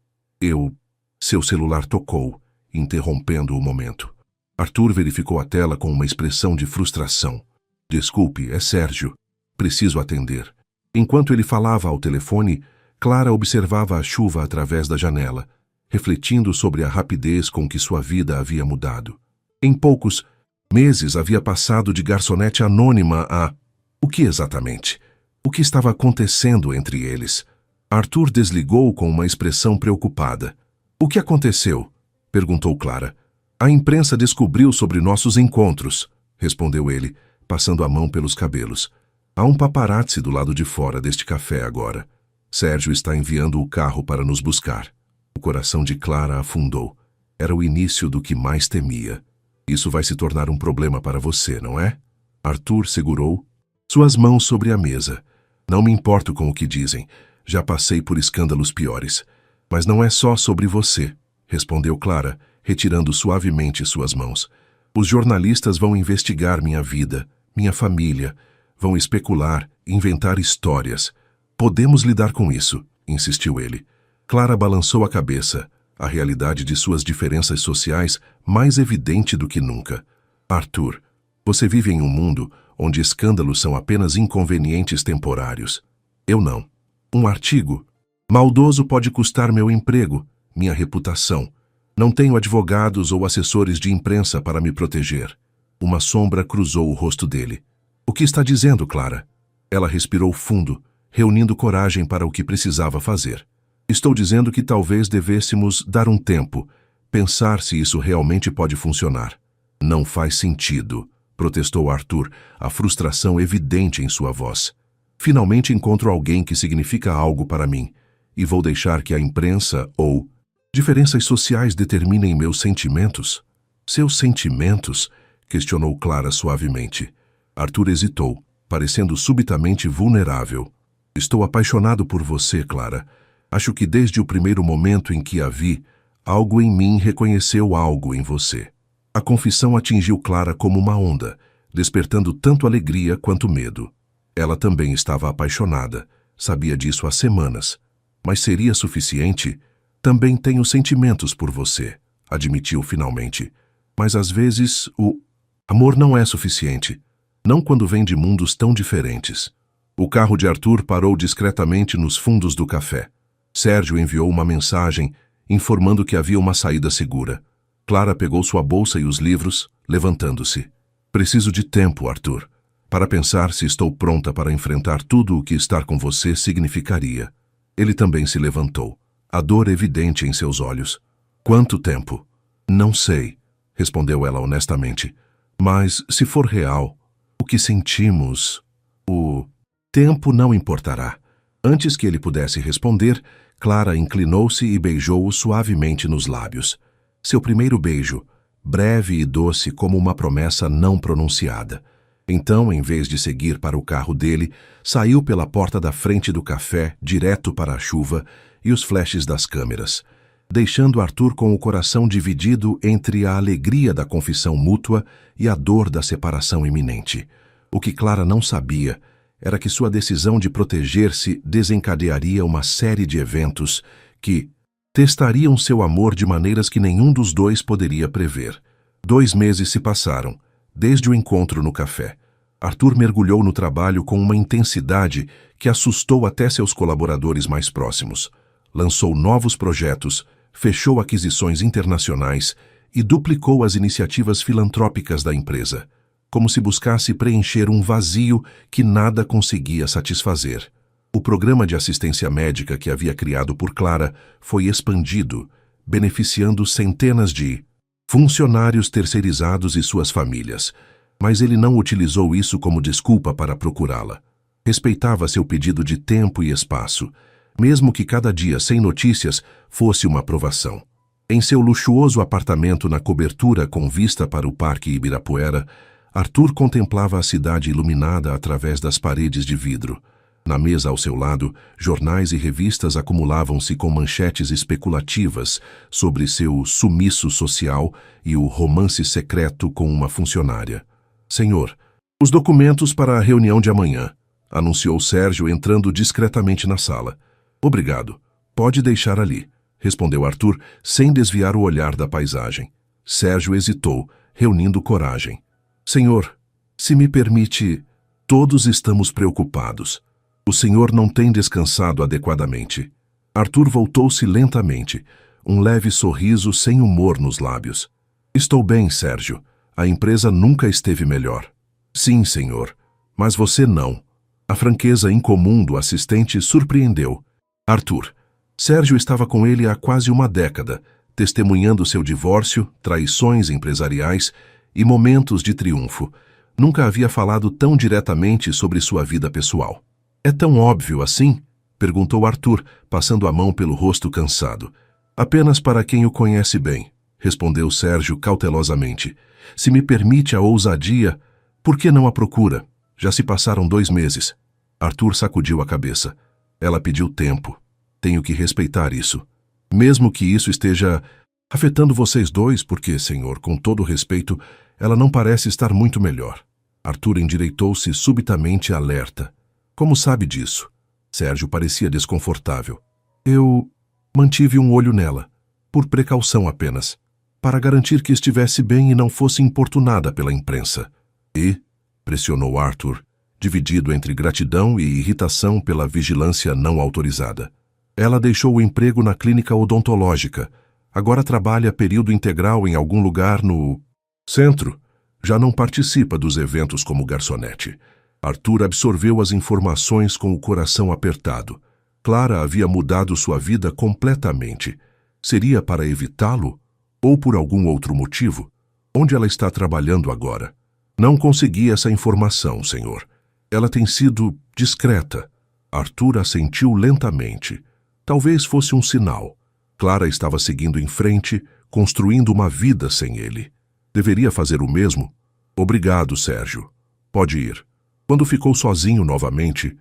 Seu celular tocou, interrompendo o momento. Arthur verificou a tela com uma expressão de frustração. Desculpe, é Sérgio. Preciso atender. Enquanto ele falava ao telefone, Clara observava a chuva através da janela, refletindo sobre a rapidez com que sua vida havia mudado. Em poucos meses havia passado de garçonete anônima a... O que exatamente? O que estava acontecendo entre eles? Arthur desligou com uma expressão preocupada. O que aconteceu? Perguntou Clara. A imprensa descobriu sobre nossos encontros, respondeu ele, passando a mão pelos cabelos. Há um paparazzi do lado de fora deste café agora. Sérgio está enviando o carro para nos buscar. O coração de Clara afundou. Era o início do que mais temia. Isso vai se tornar um problema para você, não é? Arthur segurou suas mãos sobre a mesa. Não me importo com o que dizem. Já passei por escândalos piores. Mas não é só sobre você, respondeu Clara, retirando suavemente suas mãos. Os jornalistas vão investigar minha vida, minha família. Vão especular, inventar histórias. Podemos lidar com isso, insistiu ele. Clara balançou a cabeça, a realidade de suas diferenças sociais mais evidente do que nunca. Arthur, você vive em um mundo onde escândalos são apenas inconvenientes temporários. Eu não. Um artigo maldoso pode custar meu emprego, minha reputação. Não tenho advogados ou assessores de imprensa para me proteger. Uma sombra cruzou o rosto dele. O que está dizendo, Clara? Ela respirou fundo, reunindo coragem para o que precisava fazer. Estou dizendo que talvez devêssemos dar um tempo, pensar se isso realmente pode funcionar. Não faz sentido, protestou Arthur, a frustração evidente em sua voz. Finalmente encontro alguém que significa algo para mim, e vou deixar que a imprensa ou diferenças sociais determinem meus sentimentos? Seus sentimentos? Questionou Clara suavemente. Arthur hesitou, parecendo subitamente vulnerável. Estou apaixonado por você, Clara. Acho que desde o primeiro momento em que a vi, algo em mim reconheceu algo em você. A confissão atingiu Clara como uma onda, despertando tanto alegria quanto medo. Ela também estava apaixonada, sabia disso há semanas. Mas seria suficiente? Também tenho sentimentos por você, admitiu finalmente. Mas às vezes o amor não é suficiente. Não quando vem de mundos tão diferentes. O carro de Arthur parou discretamente nos fundos do café. Sérgio enviou uma mensagem informando que havia uma saída segura. Clara pegou sua bolsa e os livros, levantando-se. Preciso de tempo, Arthur, para pensar se estou pronta para enfrentar tudo o que estar com você significaria. Ele também se levantou, a dor evidente em seus olhos. Quanto tempo? Não sei, respondeu ela honestamente. Mas, se for real, o que sentimos, o tempo não importará. Antes que ele pudesse responder, Clara inclinou-se e beijou-o suavemente nos lábios. Seu primeiro beijo, breve e doce como uma promessa não pronunciada. Então, em vez de seguir para o carro dele, saiu pela porta da frente do café, direto para a chuva e os flashes das câmeras, deixando Arthur com o coração dividido entre a alegria da confissão mútua e a dor da separação iminente. O que Clara não sabia era que sua decisão de proteger-se desencadearia uma série de eventos que testariam seu amor de maneiras que nenhum dos dois poderia prever. 2 meses se passaram, desde o encontro no café. Arthur mergulhou no trabalho com uma intensidade que assustou até seus colaboradores mais próximos. Lançou novos projetos, fechou aquisições internacionais e duplicou as iniciativas filantrópicas da empresa, como se buscasse preencher um vazio que nada conseguia satisfazer. O programa de assistência médica que havia criado por Clara foi expandido, beneficiando centenas de funcionários terceirizados e suas famílias, mas ele não utilizou isso como desculpa para procurá-la. Respeitava seu pedido de tempo e espaço, mesmo que cada dia sem notícias fosse uma provação. Em seu luxuoso apartamento na cobertura com vista para o Parque Ibirapuera, Arthur contemplava a cidade iluminada através das paredes de vidro. Na mesa ao seu lado, jornais e revistas acumulavam-se com manchetes especulativas sobre seu sumiço social e o romance secreto com uma funcionária. Senhor, os documentos para a reunião de amanhã, anunciou Sérgio entrando discretamente na sala. Obrigado. Pode deixar ali, respondeu Arthur, sem desviar o olhar da paisagem. Sérgio hesitou, reunindo coragem. Senhor, se me permite, todos estamos preocupados. O senhor não tem descansado adequadamente. Arthur voltou-se lentamente, um leve sorriso sem humor nos lábios. Estou bem, Sérgio. A empresa nunca esteve melhor. Sim, senhor, mas você não. A franqueza incomum do assistente surpreendeu. Arthur. Sérgio estava com ele há quase uma década, testemunhando seu divórcio, traições empresariais e momentos de triunfo. Nunca havia falado tão diretamente sobre sua vida pessoal. É tão óbvio assim? Perguntou Arthur, passando a mão pelo rosto cansado. Apenas para quem o conhece bem, respondeu Sérgio cautelosamente. Se me permite a ousadia, por que não a procura? Já se passaram 2 meses. Arthur sacudiu a cabeça. Ela pediu tempo. Tenho que respeitar isso. Mesmo que isso esteja afetando vocês dois, porque, senhor, com todo respeito, ela não parece estar muito melhor. Arthur endireitou-se subitamente alerta. Como sabe disso? Sérgio parecia desconfortável. Eu mantive um olho nela, por precaução apenas, para garantir que estivesse bem e não fosse importunada pela imprensa. E, pressionou Arthur, dividido entre gratidão e irritação pela vigilância não autorizada. Ela deixou o emprego na clínica odontológica. Agora trabalha período integral em algum lugar no centro. Já não participa dos eventos como garçonete. Arthur absorveu as informações com o coração apertado. Clara havia mudado sua vida completamente. Seria para evitá-lo? Ou por algum outro motivo? Onde ela está trabalhando agora? Não consegui essa informação, senhor. Ela tem sido discreta. Arthur assentiu lentamente. Talvez fosse um sinal. Clara estava seguindo em frente, construindo uma vida sem ele. Deveria fazer o mesmo? Obrigado, Sérgio. Pode ir. Quando ficou sozinho novamente,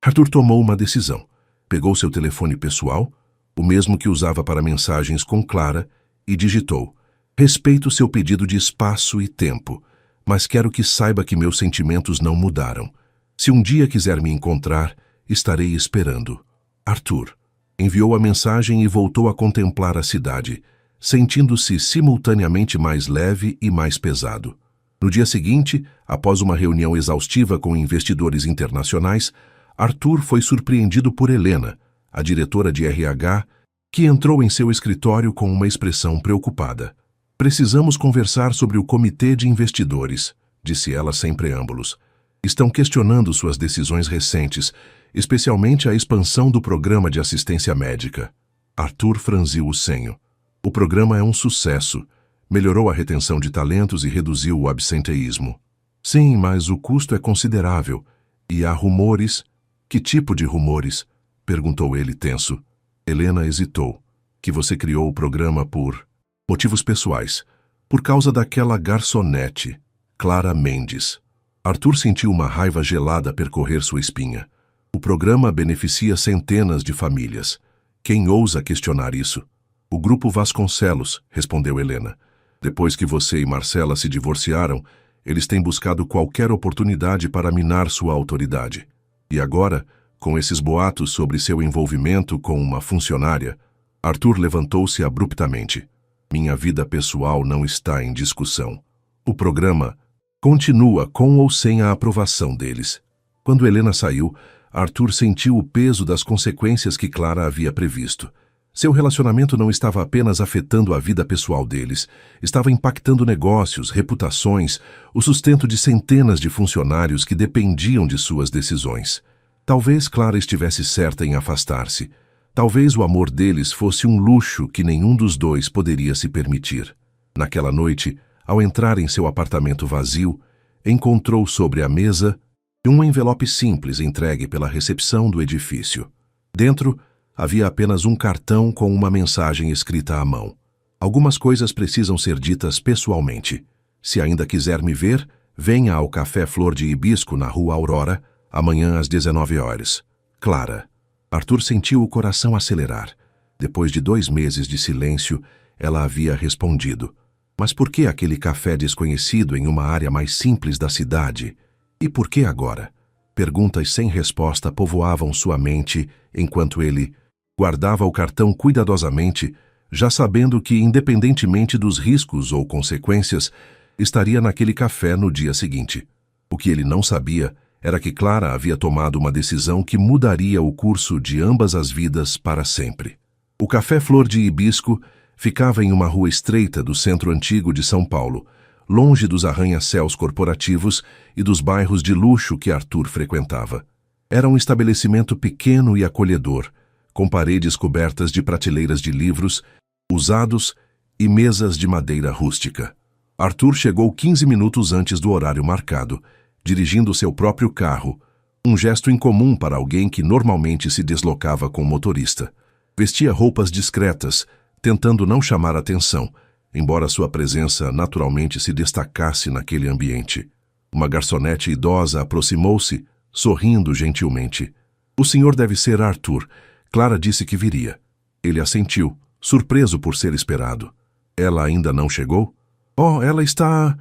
Arthur tomou uma decisão. Pegou seu telefone pessoal, o mesmo que usava para mensagens com Clara, e digitou: "Respeito seu pedido de espaço e tempo, mas quero que saiba que meus sentimentos não mudaram. Se um dia quiser me encontrar, estarei esperando. Arthur." Enviou a mensagem e voltou a contemplar a cidade, sentindo-se simultaneamente mais leve e mais pesado. No dia seguinte, após uma reunião exaustiva com investidores internacionais, Arthur foi surpreendido por Helena, a diretora de RH, que entrou em seu escritório com uma expressão preocupada. "Precisamos conversar sobre o comitê de investidores", disse ela sem preâmbulos. "Estão questionando suas decisões recentes, especialmente a expansão do programa de assistência médica." Arthur franziu o senho. "O programa é um sucesso. Melhorou a retenção de talentos e reduziu o absenteísmo." "Sim, mas o custo é considerável. E há rumores." "Que tipo de rumores?" perguntou ele tenso. Helena hesitou. "Que você criou o programa por motivos pessoais. Por causa daquela garçonete, Clara Mendes." Arthur sentiu uma raiva gelada percorrer sua espinha. "O programa beneficia centenas de famílias. Quem ousa questionar isso?" "O Grupo Vasconcelos", respondeu Helena. "Depois que você e Marcela se divorciaram, eles têm buscado qualquer oportunidade para minar sua autoridade. E agora, com esses boatos sobre seu envolvimento com uma funcionária..." Arthur levantou-se abruptamente. "Minha vida pessoal não está em discussão. O programa continua com ou sem a aprovação deles." Quando Helena saiu, Arthur sentiu o peso das consequências que Clara havia previsto. Seu relacionamento não estava apenas afetando a vida pessoal deles, estava impactando negócios, reputações, o sustento de centenas de funcionários que dependiam de suas decisões. Talvez Clara estivesse certa em afastar-se. Talvez o amor deles fosse um luxo que nenhum dos dois poderia se permitir. Naquela noite, ao entrar em seu apartamento vazio, encontrou sobre a mesa um envelope simples entregue pela recepção do edifício. Dentro, havia apenas um cartão com uma mensagem escrita à mão. "Algumas coisas precisam ser ditas pessoalmente. Se ainda quiser me ver, venha ao Café Flor de Hibisco na Rua Aurora, amanhã às 19 horas. Clara." Arthur sentiu o coração acelerar. Depois de 2 meses de silêncio, ela havia respondido. Mas por que aquele café desconhecido em uma área mais simples da cidade? E por que agora? Perguntas sem resposta povoavam sua mente enquanto ele guardava o cartão cuidadosamente, já sabendo que, independentemente dos riscos ou consequências, estaria naquele café no dia seguinte. O que ele não sabia era que Clara havia tomado uma decisão que mudaria o curso de ambas as vidas para sempre. O Café Flor de Hibisco ficava em uma rua estreita do centro antigo de São Paulo, longe dos arranha-céus corporativos e dos bairros de luxo que Arthur frequentava. Era um estabelecimento pequeno e acolhedor, com paredes cobertas de prateleiras de livros usados e mesas de madeira rústica. Arthur chegou 15 minutos antes do horário marcado, dirigindo seu próprio carro, um gesto incomum para alguém que normalmente se deslocava com motorista. Vestia roupas discretas, tentando não chamar atenção, embora sua presença naturalmente se destacasse naquele ambiente. Uma garçonete idosa aproximou-se, sorrindo gentilmente. "O senhor deve ser Arthur. Clara disse que viria." Ele assentiu, surpreso por ser esperado. "Ela ainda não chegou?" "Oh, ela está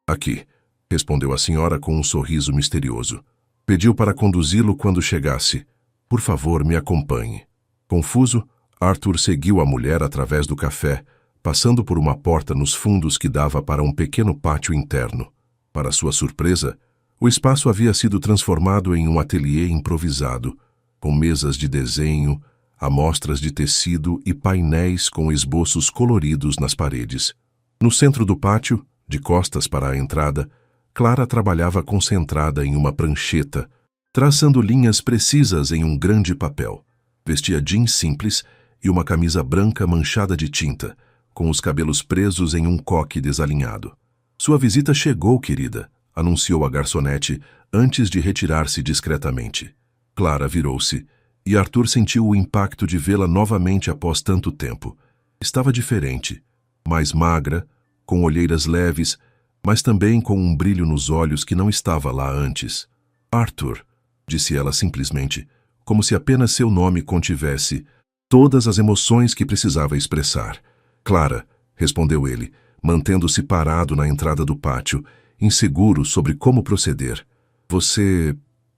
aqui", respondeu a senhora com um sorriso misterioso. "Pediu para conduzi-lo quando chegasse. Por favor, me acompanhe." Confuso, Arthur seguiu a mulher através do café, passando por uma porta nos fundos que dava para um pequeno pátio interno. Para sua surpresa, o espaço havia sido transformado em um ateliê improvisado, com mesas de desenho, amostras de tecido e painéis com esboços coloridos nas paredes. No centro do pátio, de costas para a entrada, Clara trabalhava concentrada em uma prancheta, traçando linhas precisas em um grande papel. Vestia jeans simples e uma camisa branca manchada de tinta, com os cabelos presos em um coque desalinhado. "Sua visita chegou, querida", anunciou a garçonete antes de retirar-se discretamente. Clara virou-se, e Arthur sentiu o impacto de vê-la novamente após tanto tempo. Estava diferente, mais magra, com olheiras leves, mas também com um brilho nos olhos que não estava lá antes. "Arthur", disse ela simplesmente, como se apenas seu nome contivesse todas as emoções que precisava expressar. Clara, respondeu ele, mantendo-se parado na entrada do pátio, inseguro sobre como proceder. Você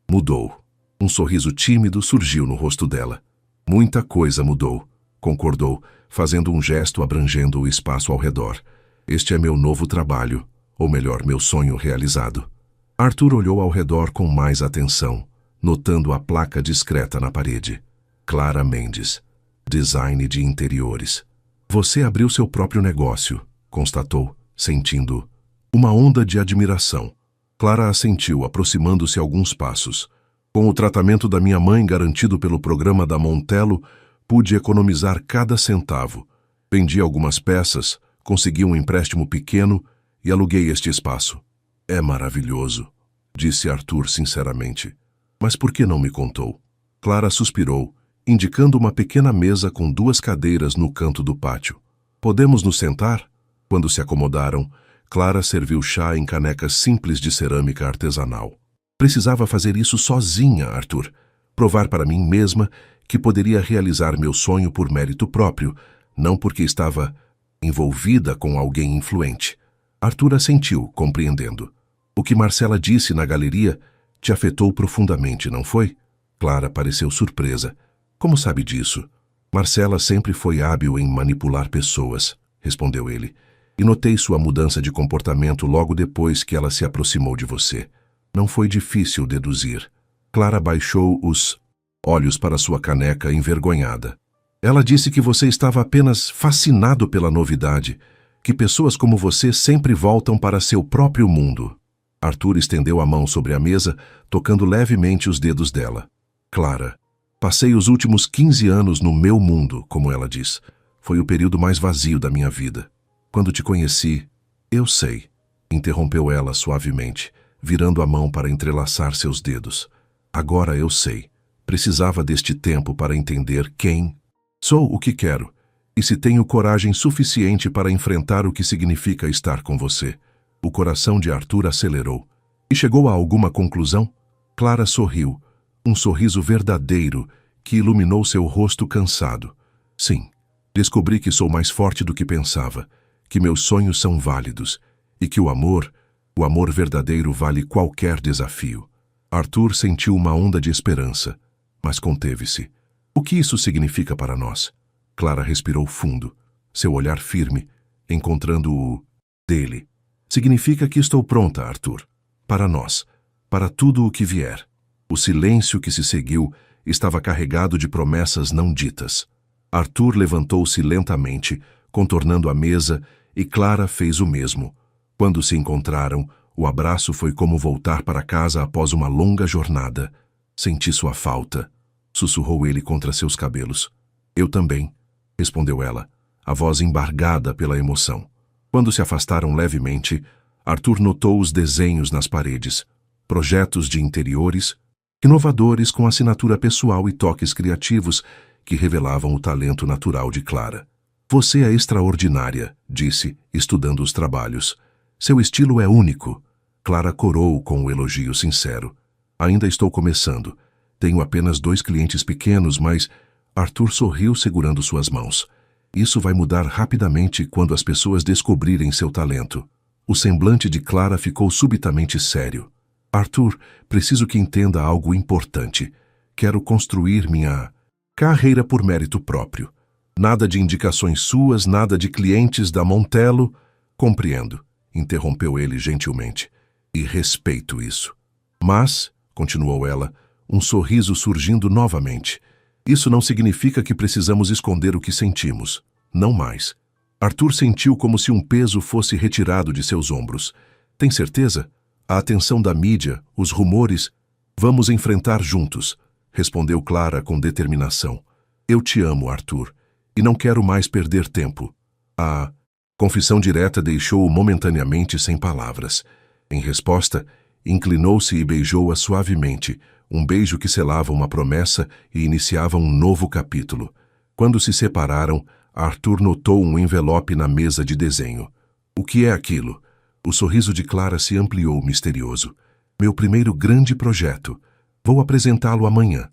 mudou. Um sorriso tímido surgiu no rosto dela. Muita coisa mudou, concordou, fazendo um gesto abrangendo o espaço ao redor. Este é meu novo trabalho, ou melhor, meu sonho realizado. Arthur olhou ao redor com mais atenção, notando a placa discreta na parede. Clara Mendes, design de interiores. Você abriu seu próprio negócio, constatou, sentindo uma onda de admiração. Clara assentiu, aproximando-se alguns passos. Com o tratamento da minha mãe garantido pelo programa da Montello, pude economizar cada centavo. Vendi algumas peças, consegui um empréstimo pequeno e aluguei este espaço. É maravilhoso, disse Arthur sinceramente. Mas por que não me contou? Clara suspirou, indicando uma pequena mesa com 2 cadeiras no canto do pátio. Podemos nos sentar? Quando se acomodaram, Clara serviu chá em canecas simples de cerâmica artesanal. Precisava fazer isso sozinha, Arthur. Provar para mim mesma que poderia realizar meu sonho por mérito próprio, não porque estava envolvida com alguém influente. Arthur assentiu, compreendendo. O que Marcela disse na galeria te afetou profundamente, não foi? Clara pareceu surpresa. Como sabe disso? Marcela sempre foi hábil em manipular pessoas, respondeu ele. E notei sua mudança de comportamento logo depois que ela se aproximou de você. Não foi difícil deduzir. Clara baixou os olhos para sua caneca envergonhada. Ela disse que você estava apenas fascinado pela novidade, que pessoas como você sempre voltam para seu próprio mundo. Arthur estendeu a mão sobre a mesa, tocando levemente os dedos dela. Clara, passei os últimos 15 anos no meu mundo, como ela diz. Foi o período mais vazio da minha vida. Quando te conheci, eu sei, interrompeu ela suavemente, virando a mão para entrelaçar seus dedos. Agora eu sei. Precisava deste tempo para entender quem sou, o que quero, e se tenho coragem suficiente para enfrentar o que significa estar com você. O coração de Arthur acelerou. E chegou a alguma conclusão? Clara sorriu, um sorriso verdadeiro que iluminou seu rosto cansado. Sim, descobri que sou mais forte do que pensava, que meus sonhos são válidos e que o amor verdadeiro vale qualquer desafio. Arthur sentiu uma onda de esperança, mas conteve-se. O que isso significa para nós? Clara respirou fundo, seu olhar firme, encontrando o dele. Significa que estou pronta, Arthur. Para nós, para tudo o que vier. O silêncio que se seguiu estava carregado de promessas não ditas. Arthur levantou-se lentamente, contornando a mesa, e Clara fez o mesmo. Quando se encontraram, o abraço foi como voltar para casa após uma longa jornada. Senti sua falta, sussurrou ele contra seus cabelos. Eu também, respondeu ela, a voz embargada pela emoção. Quando se afastaram levemente, Arthur notou os desenhos nas paredes, projetos de interiores, inovadores com assinatura pessoal e toques criativos que revelavam o talento natural de Clara. Você é extraordinária, disse, estudando os trabalhos. Seu estilo é único. Clara corou com um elogio sincero. Ainda estou começando. Tenho apenas 2 clientes pequenos, mas... Arthur sorriu segurando suas mãos. Isso vai mudar rapidamente quando as pessoas descobrirem seu talento. O semblante de Clara ficou subitamente sério. Arthur, preciso que entenda algo importante. Quero construir minha carreira por mérito próprio. Nada de indicações suas, nada de clientes da Montello. Compreendo, interrompeu ele gentilmente. E respeito isso. Mas, continuou ela, um sorriso surgindo novamente. Isso não significa que precisamos esconder o que sentimos. Não mais. Arthur sentiu como se um peso fosse retirado de seus ombros. Tem certeza? A atenção da mídia, os rumores... Vamos enfrentar juntos, respondeu Clara com determinação. Eu te amo, Arthur, e não quero mais perder tempo. A confissão direta deixou-o momentaneamente sem palavras. Em resposta, inclinou-se e beijou-a suavemente, um beijo que selava uma promessa e iniciava um novo capítulo. Quando se separaram, Arthur notou um envelope na mesa de desenho. O que é aquilo? O sorriso de Clara se ampliou misterioso. Meu primeiro grande projeto. Vou apresentá-lo amanhã.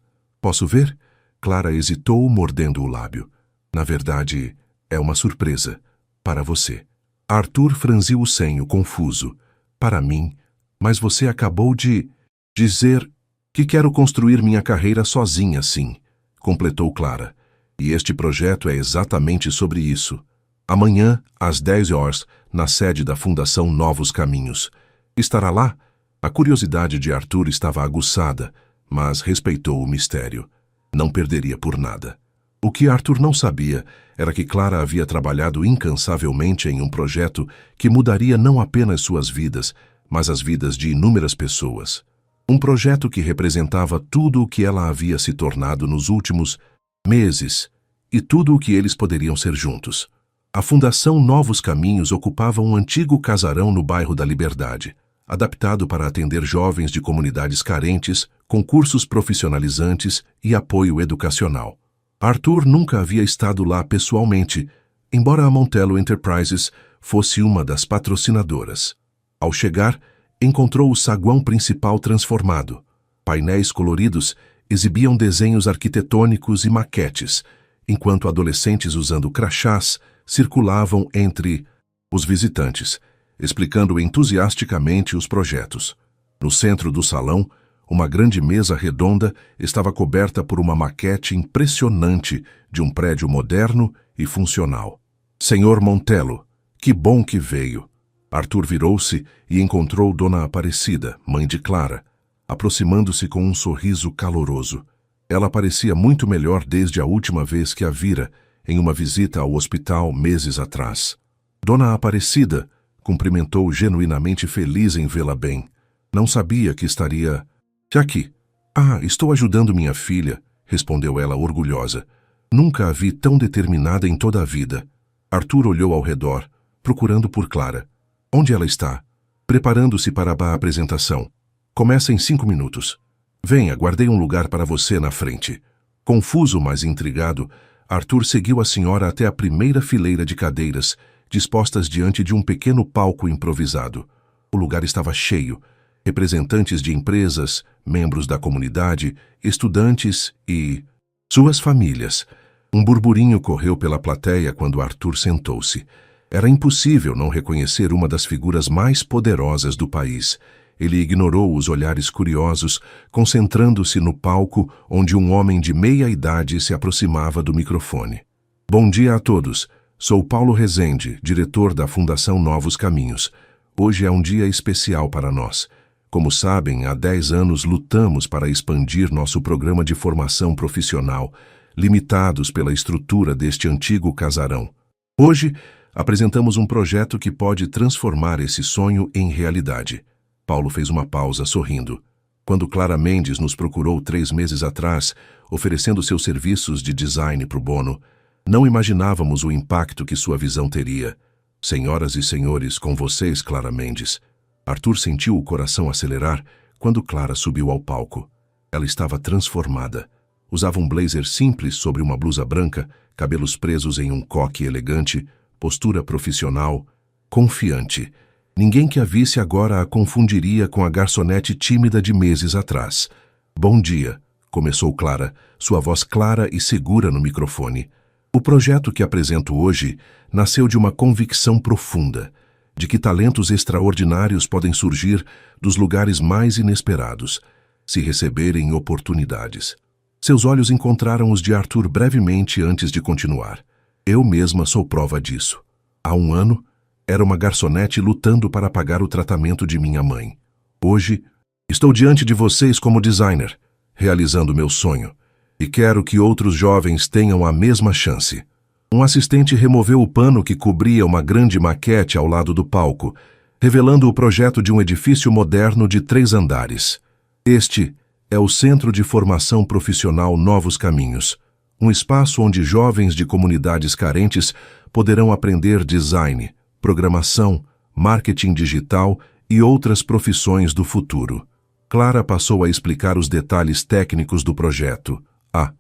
Posso ver? Clara hesitou, mordendo o lábio. Na verdade, é uma surpresa. Para você. Arthur franziu o senho, confuso. Para mim? Mas você acabou de dizer que quero construir minha carreira sozinha, sim, completou Clara. E este projeto é exatamente sobre isso. Amanhã, às 10 horas, na sede da Fundação Novos Caminhos. Estará lá? A curiosidade de Arthur estava aguçada, mas respeitou o mistério. Não perderia por nada. O que Arthur não sabia era que Clara havia trabalhado incansavelmente em um projeto que mudaria não apenas suas vidas, mas as vidas de inúmeras pessoas. Um projeto que representava tudo o que ela havia se tornado nos últimos meses e tudo o que eles poderiam ser juntos. A Fundação Novos Caminhos ocupava um antigo casarão no bairro da Liberdade, adaptado para atender jovens de comunidades carentes, com cursos profissionalizantes e apoio educacional. Arthur nunca havia estado lá pessoalmente, embora a Montello Enterprises fosse uma das patrocinadoras. Ao chegar, encontrou o saguão principal transformado. Painéis coloridos exibiam desenhos arquitetônicos e maquetes, enquanto adolescentes usando crachás circulavam entre os visitantes, explicando entusiasticamente os projetos. No centro do salão, uma grande mesa redonda estava coberta por uma maquete impressionante de um prédio moderno e funcional. Senhor Montello, que bom que veio! Arthur virou-se e encontrou Dona Aparecida, mãe de Clara, aproximando-se com um sorriso caloroso. Ela parecia muito melhor desde a última vez que a vira, em uma visita ao hospital meses atrás. Dona Aparecida cumprimentou genuinamente feliz em vê-la bem. Não sabia que estaria aqui. Ah, estou ajudando minha filha, respondeu ela orgulhosa. Nunca a vi tão determinada em toda a vida. Arthur olhou ao redor, procurando por Clara. Onde ela está? Preparando-se para a apresentação. Começa em 5 minutos. Venha, guardei um lugar para você na frente. Confuso, mas intrigado, Arthur seguiu a senhora até a primeira fileira de cadeiras, dispostas diante de um pequeno palco improvisado. O lugar estava cheio. Representantes de empresas, membros da comunidade, estudantes e suas famílias. Um burburinho correu pela plateia quando Arthur sentou-se. Era impossível não reconhecer uma das figuras mais poderosas do país. Ele ignorou os olhares curiosos, concentrando-se no palco onde um homem de meia idade se aproximava do microfone. Bom dia a todos. Sou Paulo Rezende, diretor da Fundação Novos Caminhos. Hoje é um dia especial para nós. Como sabem, há 10 anos lutamos para expandir nosso programa de formação profissional, limitados pela estrutura deste antigo casarão. Hoje, apresentamos um projeto que pode transformar esse sonho em realidade. Paulo fez uma pausa, sorrindo. Quando Clara Mendes nos procurou 3 meses atrás, oferecendo seus serviços de design pro bono, não imaginávamos o impacto que sua visão teria. Senhoras e senhores, com vocês, Clara Mendes. Arthur sentiu o coração acelerar quando Clara subiu ao palco. Ela estava transformada. Usava um blazer simples sobre uma blusa branca, cabelos presos em um coque elegante, postura profissional, confiante. Ninguém que a visse agora a confundiria com a garçonete tímida de meses atrás. Bom dia, começou Clara, sua voz clara e segura no microfone. O projeto que apresento hoje nasceu de uma convicção profunda, de que talentos extraordinários podem surgir dos lugares mais inesperados, se receberem oportunidades. Seus olhos encontraram os de Arthur brevemente antes de continuar. Eu mesma sou prova disso. Há 1 ano, era uma garçonete lutando para pagar o tratamento de minha mãe. Hoje, estou diante de vocês como designer, realizando meu sonho, e quero que outros jovens tenham a mesma chance. Um assistente removeu o pano que cobria uma grande maquete ao lado do palco, revelando o projeto de um edifício moderno de 3 andares. Este é o Centro de Formação Profissional Novos Caminhos, um espaço onde jovens de comunidades carentes poderão aprender design, programação, marketing digital e outras profissões do futuro. Clara passou a explicar os detalhes técnicos do projeto: a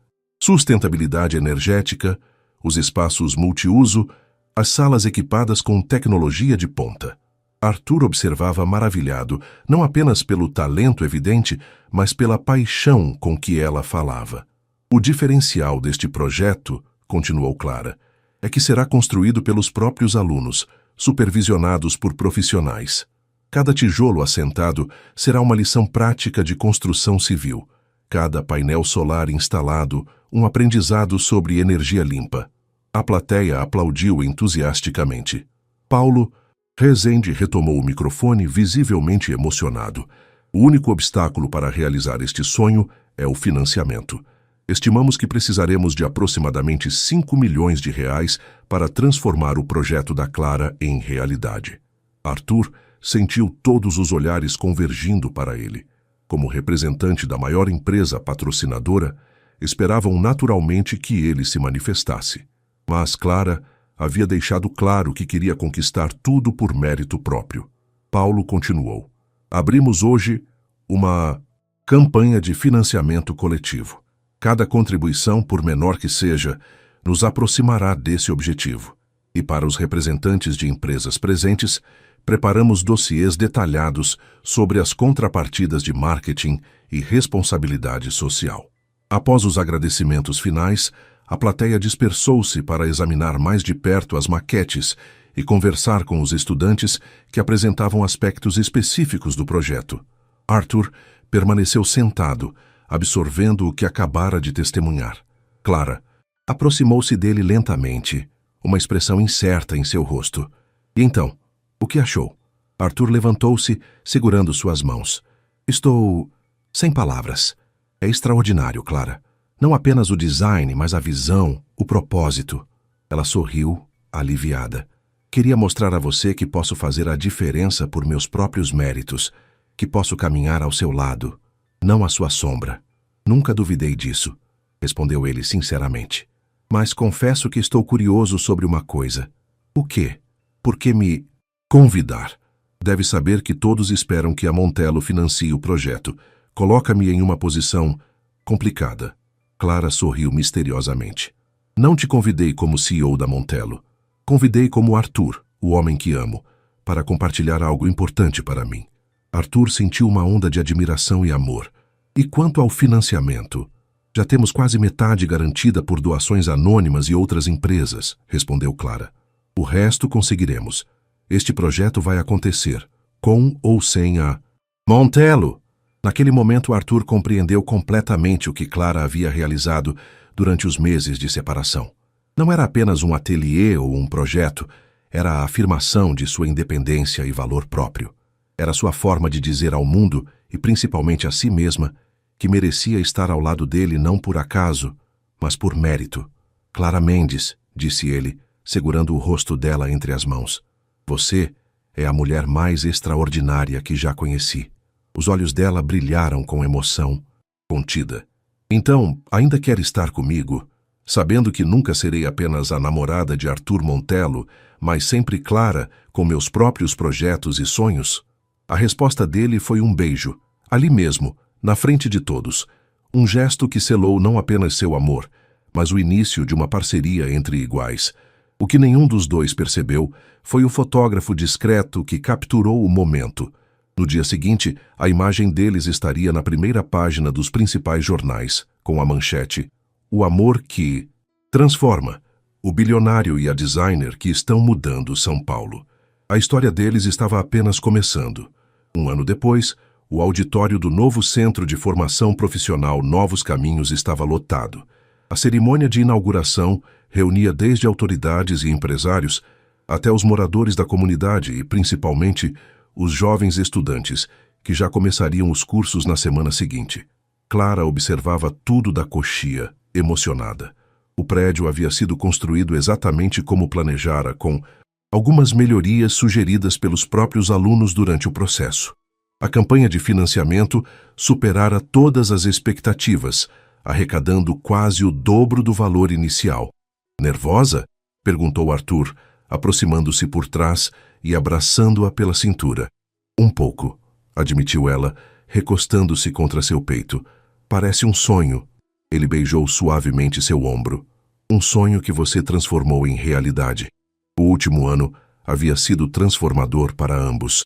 sustentabilidade energética, os espaços multiuso, as salas equipadas com tecnologia de ponta. Arthur observava maravilhado, não apenas pelo talento evidente, mas pela paixão com que ela falava. O diferencial deste projeto, continuou Clara, é que será construído pelos próprios alunos, supervisionados por profissionais. Cada tijolo assentado será uma lição prática de construção civil. Cada painel solar instalado, um aprendizado sobre energia limpa. A plateia aplaudiu entusiasticamente. Paulo Rezende retomou o microfone, visivelmente emocionado. O único obstáculo para realizar este sonho é o financiamento. Estimamos que precisaremos de aproximadamente 5 milhões de reais para transformar o projeto da Clara em realidade. Arthur sentiu todos os olhares convergindo para ele. Como representante da maior empresa patrocinadora, esperavam naturalmente que ele se manifestasse. Mas Clara havia deixado claro que queria conquistar tudo por mérito próprio. Paulo continuou. Abrimos hoje uma campanha de financiamento coletivo. Cada contribuição, por menor que seja, nos aproximará desse objetivo. E para os representantes de empresas presentes, preparamos dossiês detalhados sobre as contrapartidas de marketing e responsabilidade social. Após os agradecimentos finais, a plateia dispersou-se para examinar mais de perto as maquetes e conversar com os estudantes que apresentavam aspectos específicos do projeto. Arthur permaneceu sentado, absorvendo o que acabara de testemunhar. Clara aproximou-se dele lentamente, uma expressão incerta em seu rosto. E então, o que achou? Arthur levantou-se, segurando suas mãos. Estou sem palavras. É extraordinário, Clara. Não apenas o design, mas a visão, o propósito. Ela sorriu, aliviada. Queria mostrar a você que posso fazer a diferença por meus próprios méritos, que posso caminhar ao seu lado, não à sua sombra. Nunca duvidei disso, respondeu ele sinceramente. Mas confesso que estou curioso sobre uma coisa. O quê? Por que me convidar? Deve saber que todos esperam que a Montello financie o projeto. Coloca-me em uma posição complicada. Clara sorriu misteriosamente. Não te convidei como CEO da Montello. Convidei como Arthur, o homem que amo, para compartilhar algo importante para mim. Arthur sentiu uma onda de admiração e amor. E quanto ao financiamento? Já temos quase metade garantida por doações anônimas e outras empresas, respondeu Clara. O resto conseguiremos. Este projeto vai acontecer, com ou sem a Montello. Naquele momento, Arthur compreendeu completamente o que Clara havia realizado durante os meses de separação. Não era apenas um ateliê ou um projeto, era a afirmação de sua independência e valor próprio. Era sua forma de dizer ao mundo, e principalmente a si mesma, que merecia estar ao lado dele não por acaso, mas por mérito. Clara Mendes, disse ele, segurando o rosto dela entre as mãos. Você é a mulher mais extraordinária que já conheci. Os olhos dela brilharam com emoção, contida. Então, ainda quer estar comigo, sabendo que nunca serei apenas a namorada de Arthur Montello, mas sempre Clara com meus próprios projetos e sonhos? A resposta dele foi um beijo, ali mesmo, na frente de todos. Um gesto que selou não apenas seu amor, mas o início de uma parceria entre iguais. O que nenhum dos dois percebeu foi o fotógrafo discreto que capturou o momento. No dia seguinte, a imagem deles estaria na primeira página dos principais jornais, com a manchete: O amor que transforma. O bilionário e a designer que estão mudando São Paulo. A história deles estava apenas começando. Um ano depois, o auditório do novo Centro de Formação Profissional Novos Caminhos estava lotado. A cerimônia de inauguração reunia desde autoridades e empresários até os moradores da comunidade e, principalmente, os jovens estudantes, que já começariam os cursos na semana seguinte. Clara observava tudo da coxia, emocionada. O prédio havia sido construído exatamente como planejara, com algumas melhorias sugeridas pelos próprios alunos durante o processo. A campanha de financiamento superara todas as expectativas, arrecadando quase o dobro do valor inicial. Nervosa? Perguntou Arthur, aproximando-se por trás e abraçando-a pela cintura. Um pouco, admitiu ela, recostando-se contra seu peito. Parece um sonho. Ele beijou suavemente seu ombro. Um sonho que você transformou em realidade. O último ano havia sido transformador para ambos.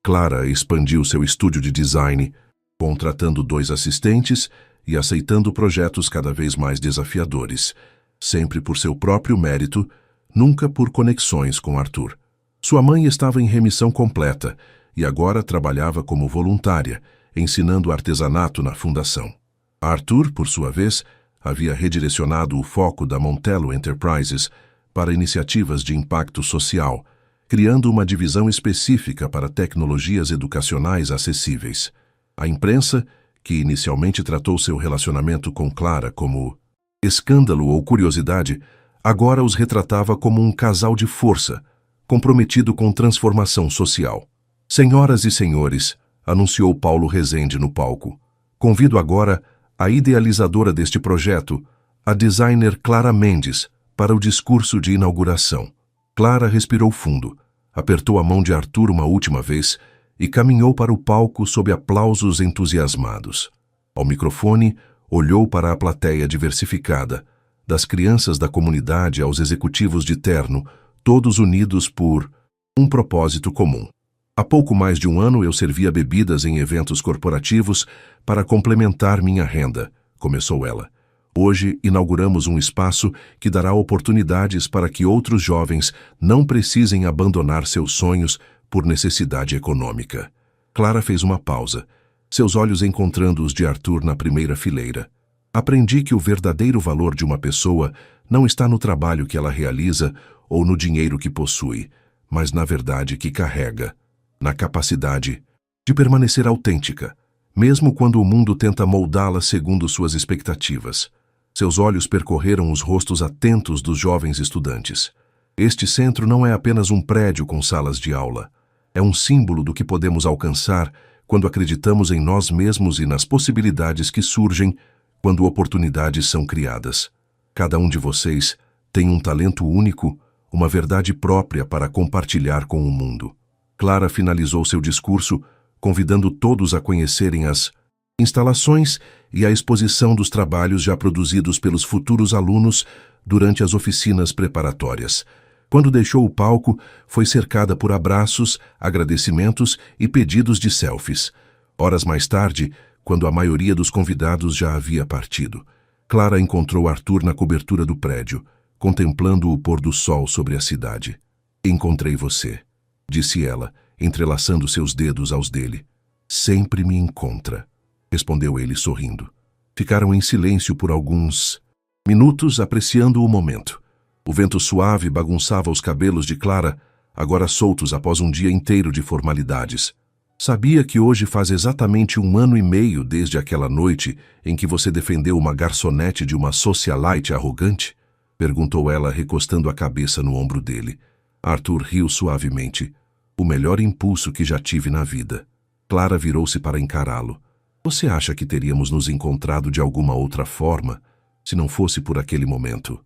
Clara expandiu seu estúdio de design, contratando 2 assistentes e aceitando projetos cada vez mais desafiadores, sempre por seu próprio mérito, nunca por conexões com Arthur. Sua mãe estava em remissão completa e agora trabalhava como voluntária, ensinando artesanato na fundação. Arthur, por sua vez, havia redirecionado o foco da Montello Enterprises para iniciativas de impacto social, criando uma divisão específica para tecnologias educacionais acessíveis. A imprensa, que inicialmente tratou seu relacionamento com Clara como escândalo ou curiosidade, agora os retratava como um casal de força, comprometido com transformação social. Senhoras e senhores, anunciou Paulo Rezende no palco, convido agora a idealizadora deste projeto, a designer Clara Mendes, para o discurso de inauguração. Clara respirou fundo, apertou a mão de Arthur uma última vez e caminhou para o palco sob aplausos entusiasmados. Ao microfone, olhou para a plateia diversificada, das crianças da comunidade aos executivos de terno, todos unidos por um propósito comum. Há pouco mais de um ano eu servia bebidas em eventos corporativos para complementar minha renda, começou ela. Hoje inauguramos um espaço que dará oportunidades para que outros jovens não precisem abandonar seus sonhos por necessidade econômica. Clara fez uma pausa, seus olhos encontrando os de Arthur na primeira fileira. Aprendi que o verdadeiro valor de uma pessoa não está no trabalho que ela realiza ou no dinheiro que possui, mas na verdade que carrega, na capacidade de permanecer autêntica, mesmo quando o mundo tenta moldá-la segundo suas expectativas. Seus olhos percorreram os rostos atentos dos jovens estudantes. Este centro não é apenas um prédio com salas de aula. É um símbolo do que podemos alcançar quando acreditamos em nós mesmos e nas possibilidades que surgem quando oportunidades são criadas. Cada um de vocês tem um talento único, uma verdade própria para compartilhar com o mundo. Clara finalizou seu discurso, convidando todos a conhecerem as instalações e a exposição dos trabalhos já produzidos pelos futuros alunos durante as oficinas preparatórias. Quando deixou o palco, foi cercada por abraços, agradecimentos e pedidos de selfies. Horas mais tarde, quando a maioria dos convidados já havia partido, Clara encontrou Arthur na cobertura do prédio, contemplando o pôr do sol sobre a cidade. Encontrei você, disse ela, entrelaçando seus dedos aos dele. Sempre me encontra, respondeu ele sorrindo. Ficaram em silêncio por alguns minutos, apreciando o momento. O vento suave bagunçava os cabelos de Clara, agora soltos após um dia inteiro de formalidades. Sabia que hoje faz exatamente 1 ano e meio desde aquela noite em que você defendeu uma garçonete de uma socialite arrogante? Perguntou ela, recostando a cabeça no ombro dele. Arthur riu suavemente. O melhor impulso que já tive na vida. Clara virou-se para encará-lo. Você acha que teríamos nos encontrado de alguma outra forma, se não fosse por aquele momento?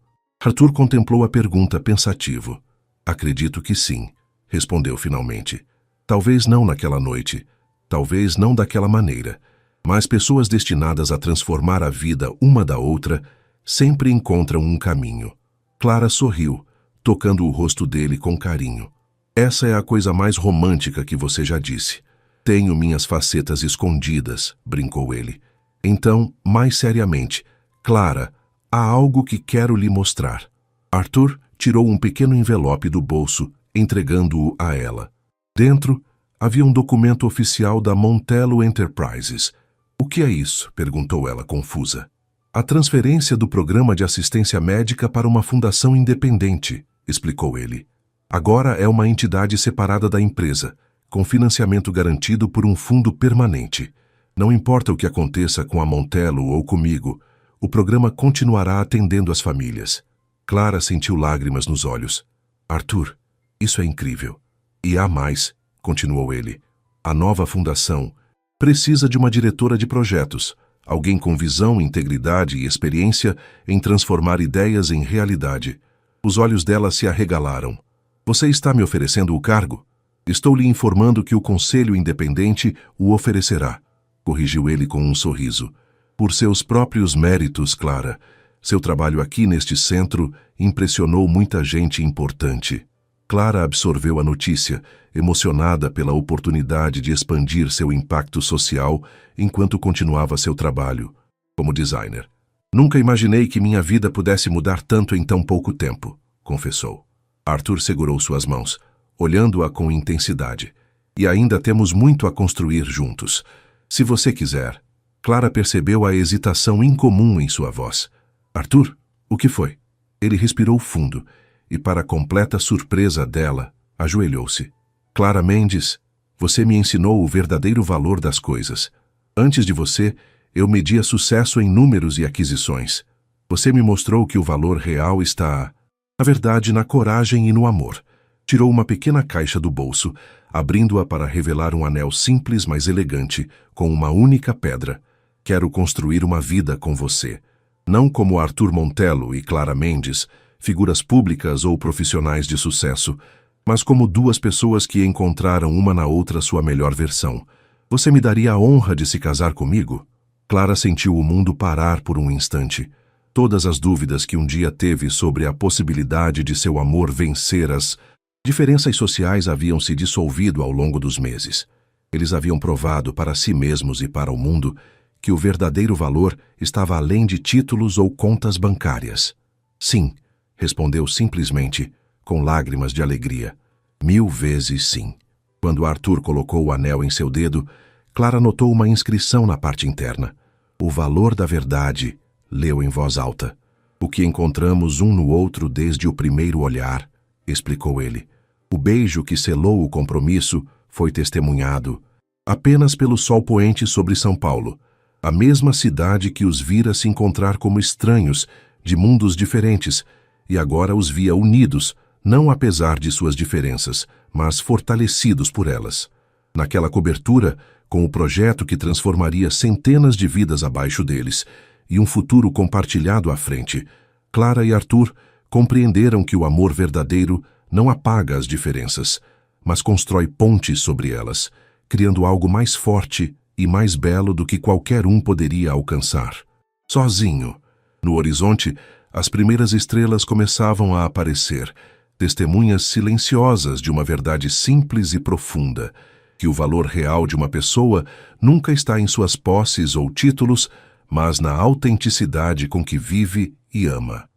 Arthur contemplou a pergunta pensativo. Acredito que sim, respondeu finalmente. Talvez não naquela noite, talvez não daquela maneira, mas pessoas destinadas a transformar a vida uma da outra sempre encontram um caminho. Clara sorriu, tocando o rosto dele com carinho. Essa é a coisa mais romântica que você já disse. Tenho minhas facetas escondidas, brincou ele. Então, mais seriamente, Clara, há algo que quero lhe mostrar. Arthur tirou um pequeno envelope do bolso, entregando-o a ela. Dentro, havia um documento oficial da Montello Enterprises. O que é isso? Perguntou ela, confusa. A transferência do programa de assistência médica para uma fundação independente, explicou ele. Agora é uma entidade separada da empresa, com financiamento garantido por um fundo permanente. Não importa o que aconteça com a Montello ou comigo, o programa continuará atendendo as famílias. Clara sentiu lágrimas nos olhos. Arthur, isso é incrível. E há mais, continuou ele. A nova fundação precisa de uma diretora de projetos, alguém com visão, integridade e experiência em transformar ideias em realidade. Os olhos dela se arregalaram. Você está me oferecendo o cargo? Estou lhe informando que o Conselho Independente o oferecerá, corrigiu ele com um sorriso. Por seus próprios méritos, Clara. Seu trabalho aqui neste centro impressionou muita gente importante. Clara absorveu a notícia, emocionada pela oportunidade de expandir seu impacto social enquanto continuava seu trabalho. como designer. Nunca imaginei que minha vida pudesse mudar tanto em tão pouco tempo, confessou. Arthur segurou suas mãos, olhando-a com intensidade. E ainda temos muito a construir juntos. Se você quiser. Clara percebeu a hesitação incomum em sua voz. Arthur, o que foi? Ele respirou fundo e, para completa surpresa dela, ajoelhou-se. Clara Mendes, você me ensinou o verdadeiro valor das coisas. Antes de você, eu media sucesso em números e aquisições. Você me mostrou que o valor real está, na verdade, na coragem e no amor. Tirou uma pequena caixa do bolso, abrindo-a para revelar um anel simples, mas elegante, com uma única pedra. Quero construir uma vida com você. Não como Arthur Montello e Clara Mendes, figuras públicas ou profissionais de sucesso, mas como duas pessoas que encontraram uma na outra sua melhor versão. Você me daria a honra de se casar comigo? Clara sentiu o mundo parar por um instante. Todas as dúvidas que um dia teve sobre a possibilidade de seu amor vencer as diferenças sociais haviam se dissolvido ao longo dos meses. Eles haviam provado para si mesmos e para o mundo que o verdadeiro valor estava além de títulos ou contas bancárias. Sim, respondeu simplesmente, com lágrimas de alegria. 1000 vezes sim. Quando Arthur colocou o anel em seu dedo, Clara notou uma inscrição na parte interna. O valor da verdade, leu em voz alta. O que encontramos um no outro desde o primeiro olhar, explicou ele. O beijo que selou o compromisso foi testemunhado apenas pelo sol poente sobre São Paulo, a mesma cidade que os vira se encontrar como estranhos, de mundos diferentes, e agora os via unidos, não apesar de suas diferenças, mas fortalecidos por elas. Naquela cobertura, com o projeto que transformaria centenas de vidas abaixo deles, e um futuro compartilhado à frente, Clara e Arthur compreenderam que o amor verdadeiro não apaga as diferenças, mas constrói pontes sobre elas, criando algo mais forte e mais belo do que qualquer um poderia alcançar. Sozinho. No horizonte, as primeiras estrelas começavam a aparecer, testemunhas silenciosas de uma verdade simples e profunda, que o valor real de uma pessoa nunca está em suas posses ou títulos, mas na autenticidade com que vive e ama.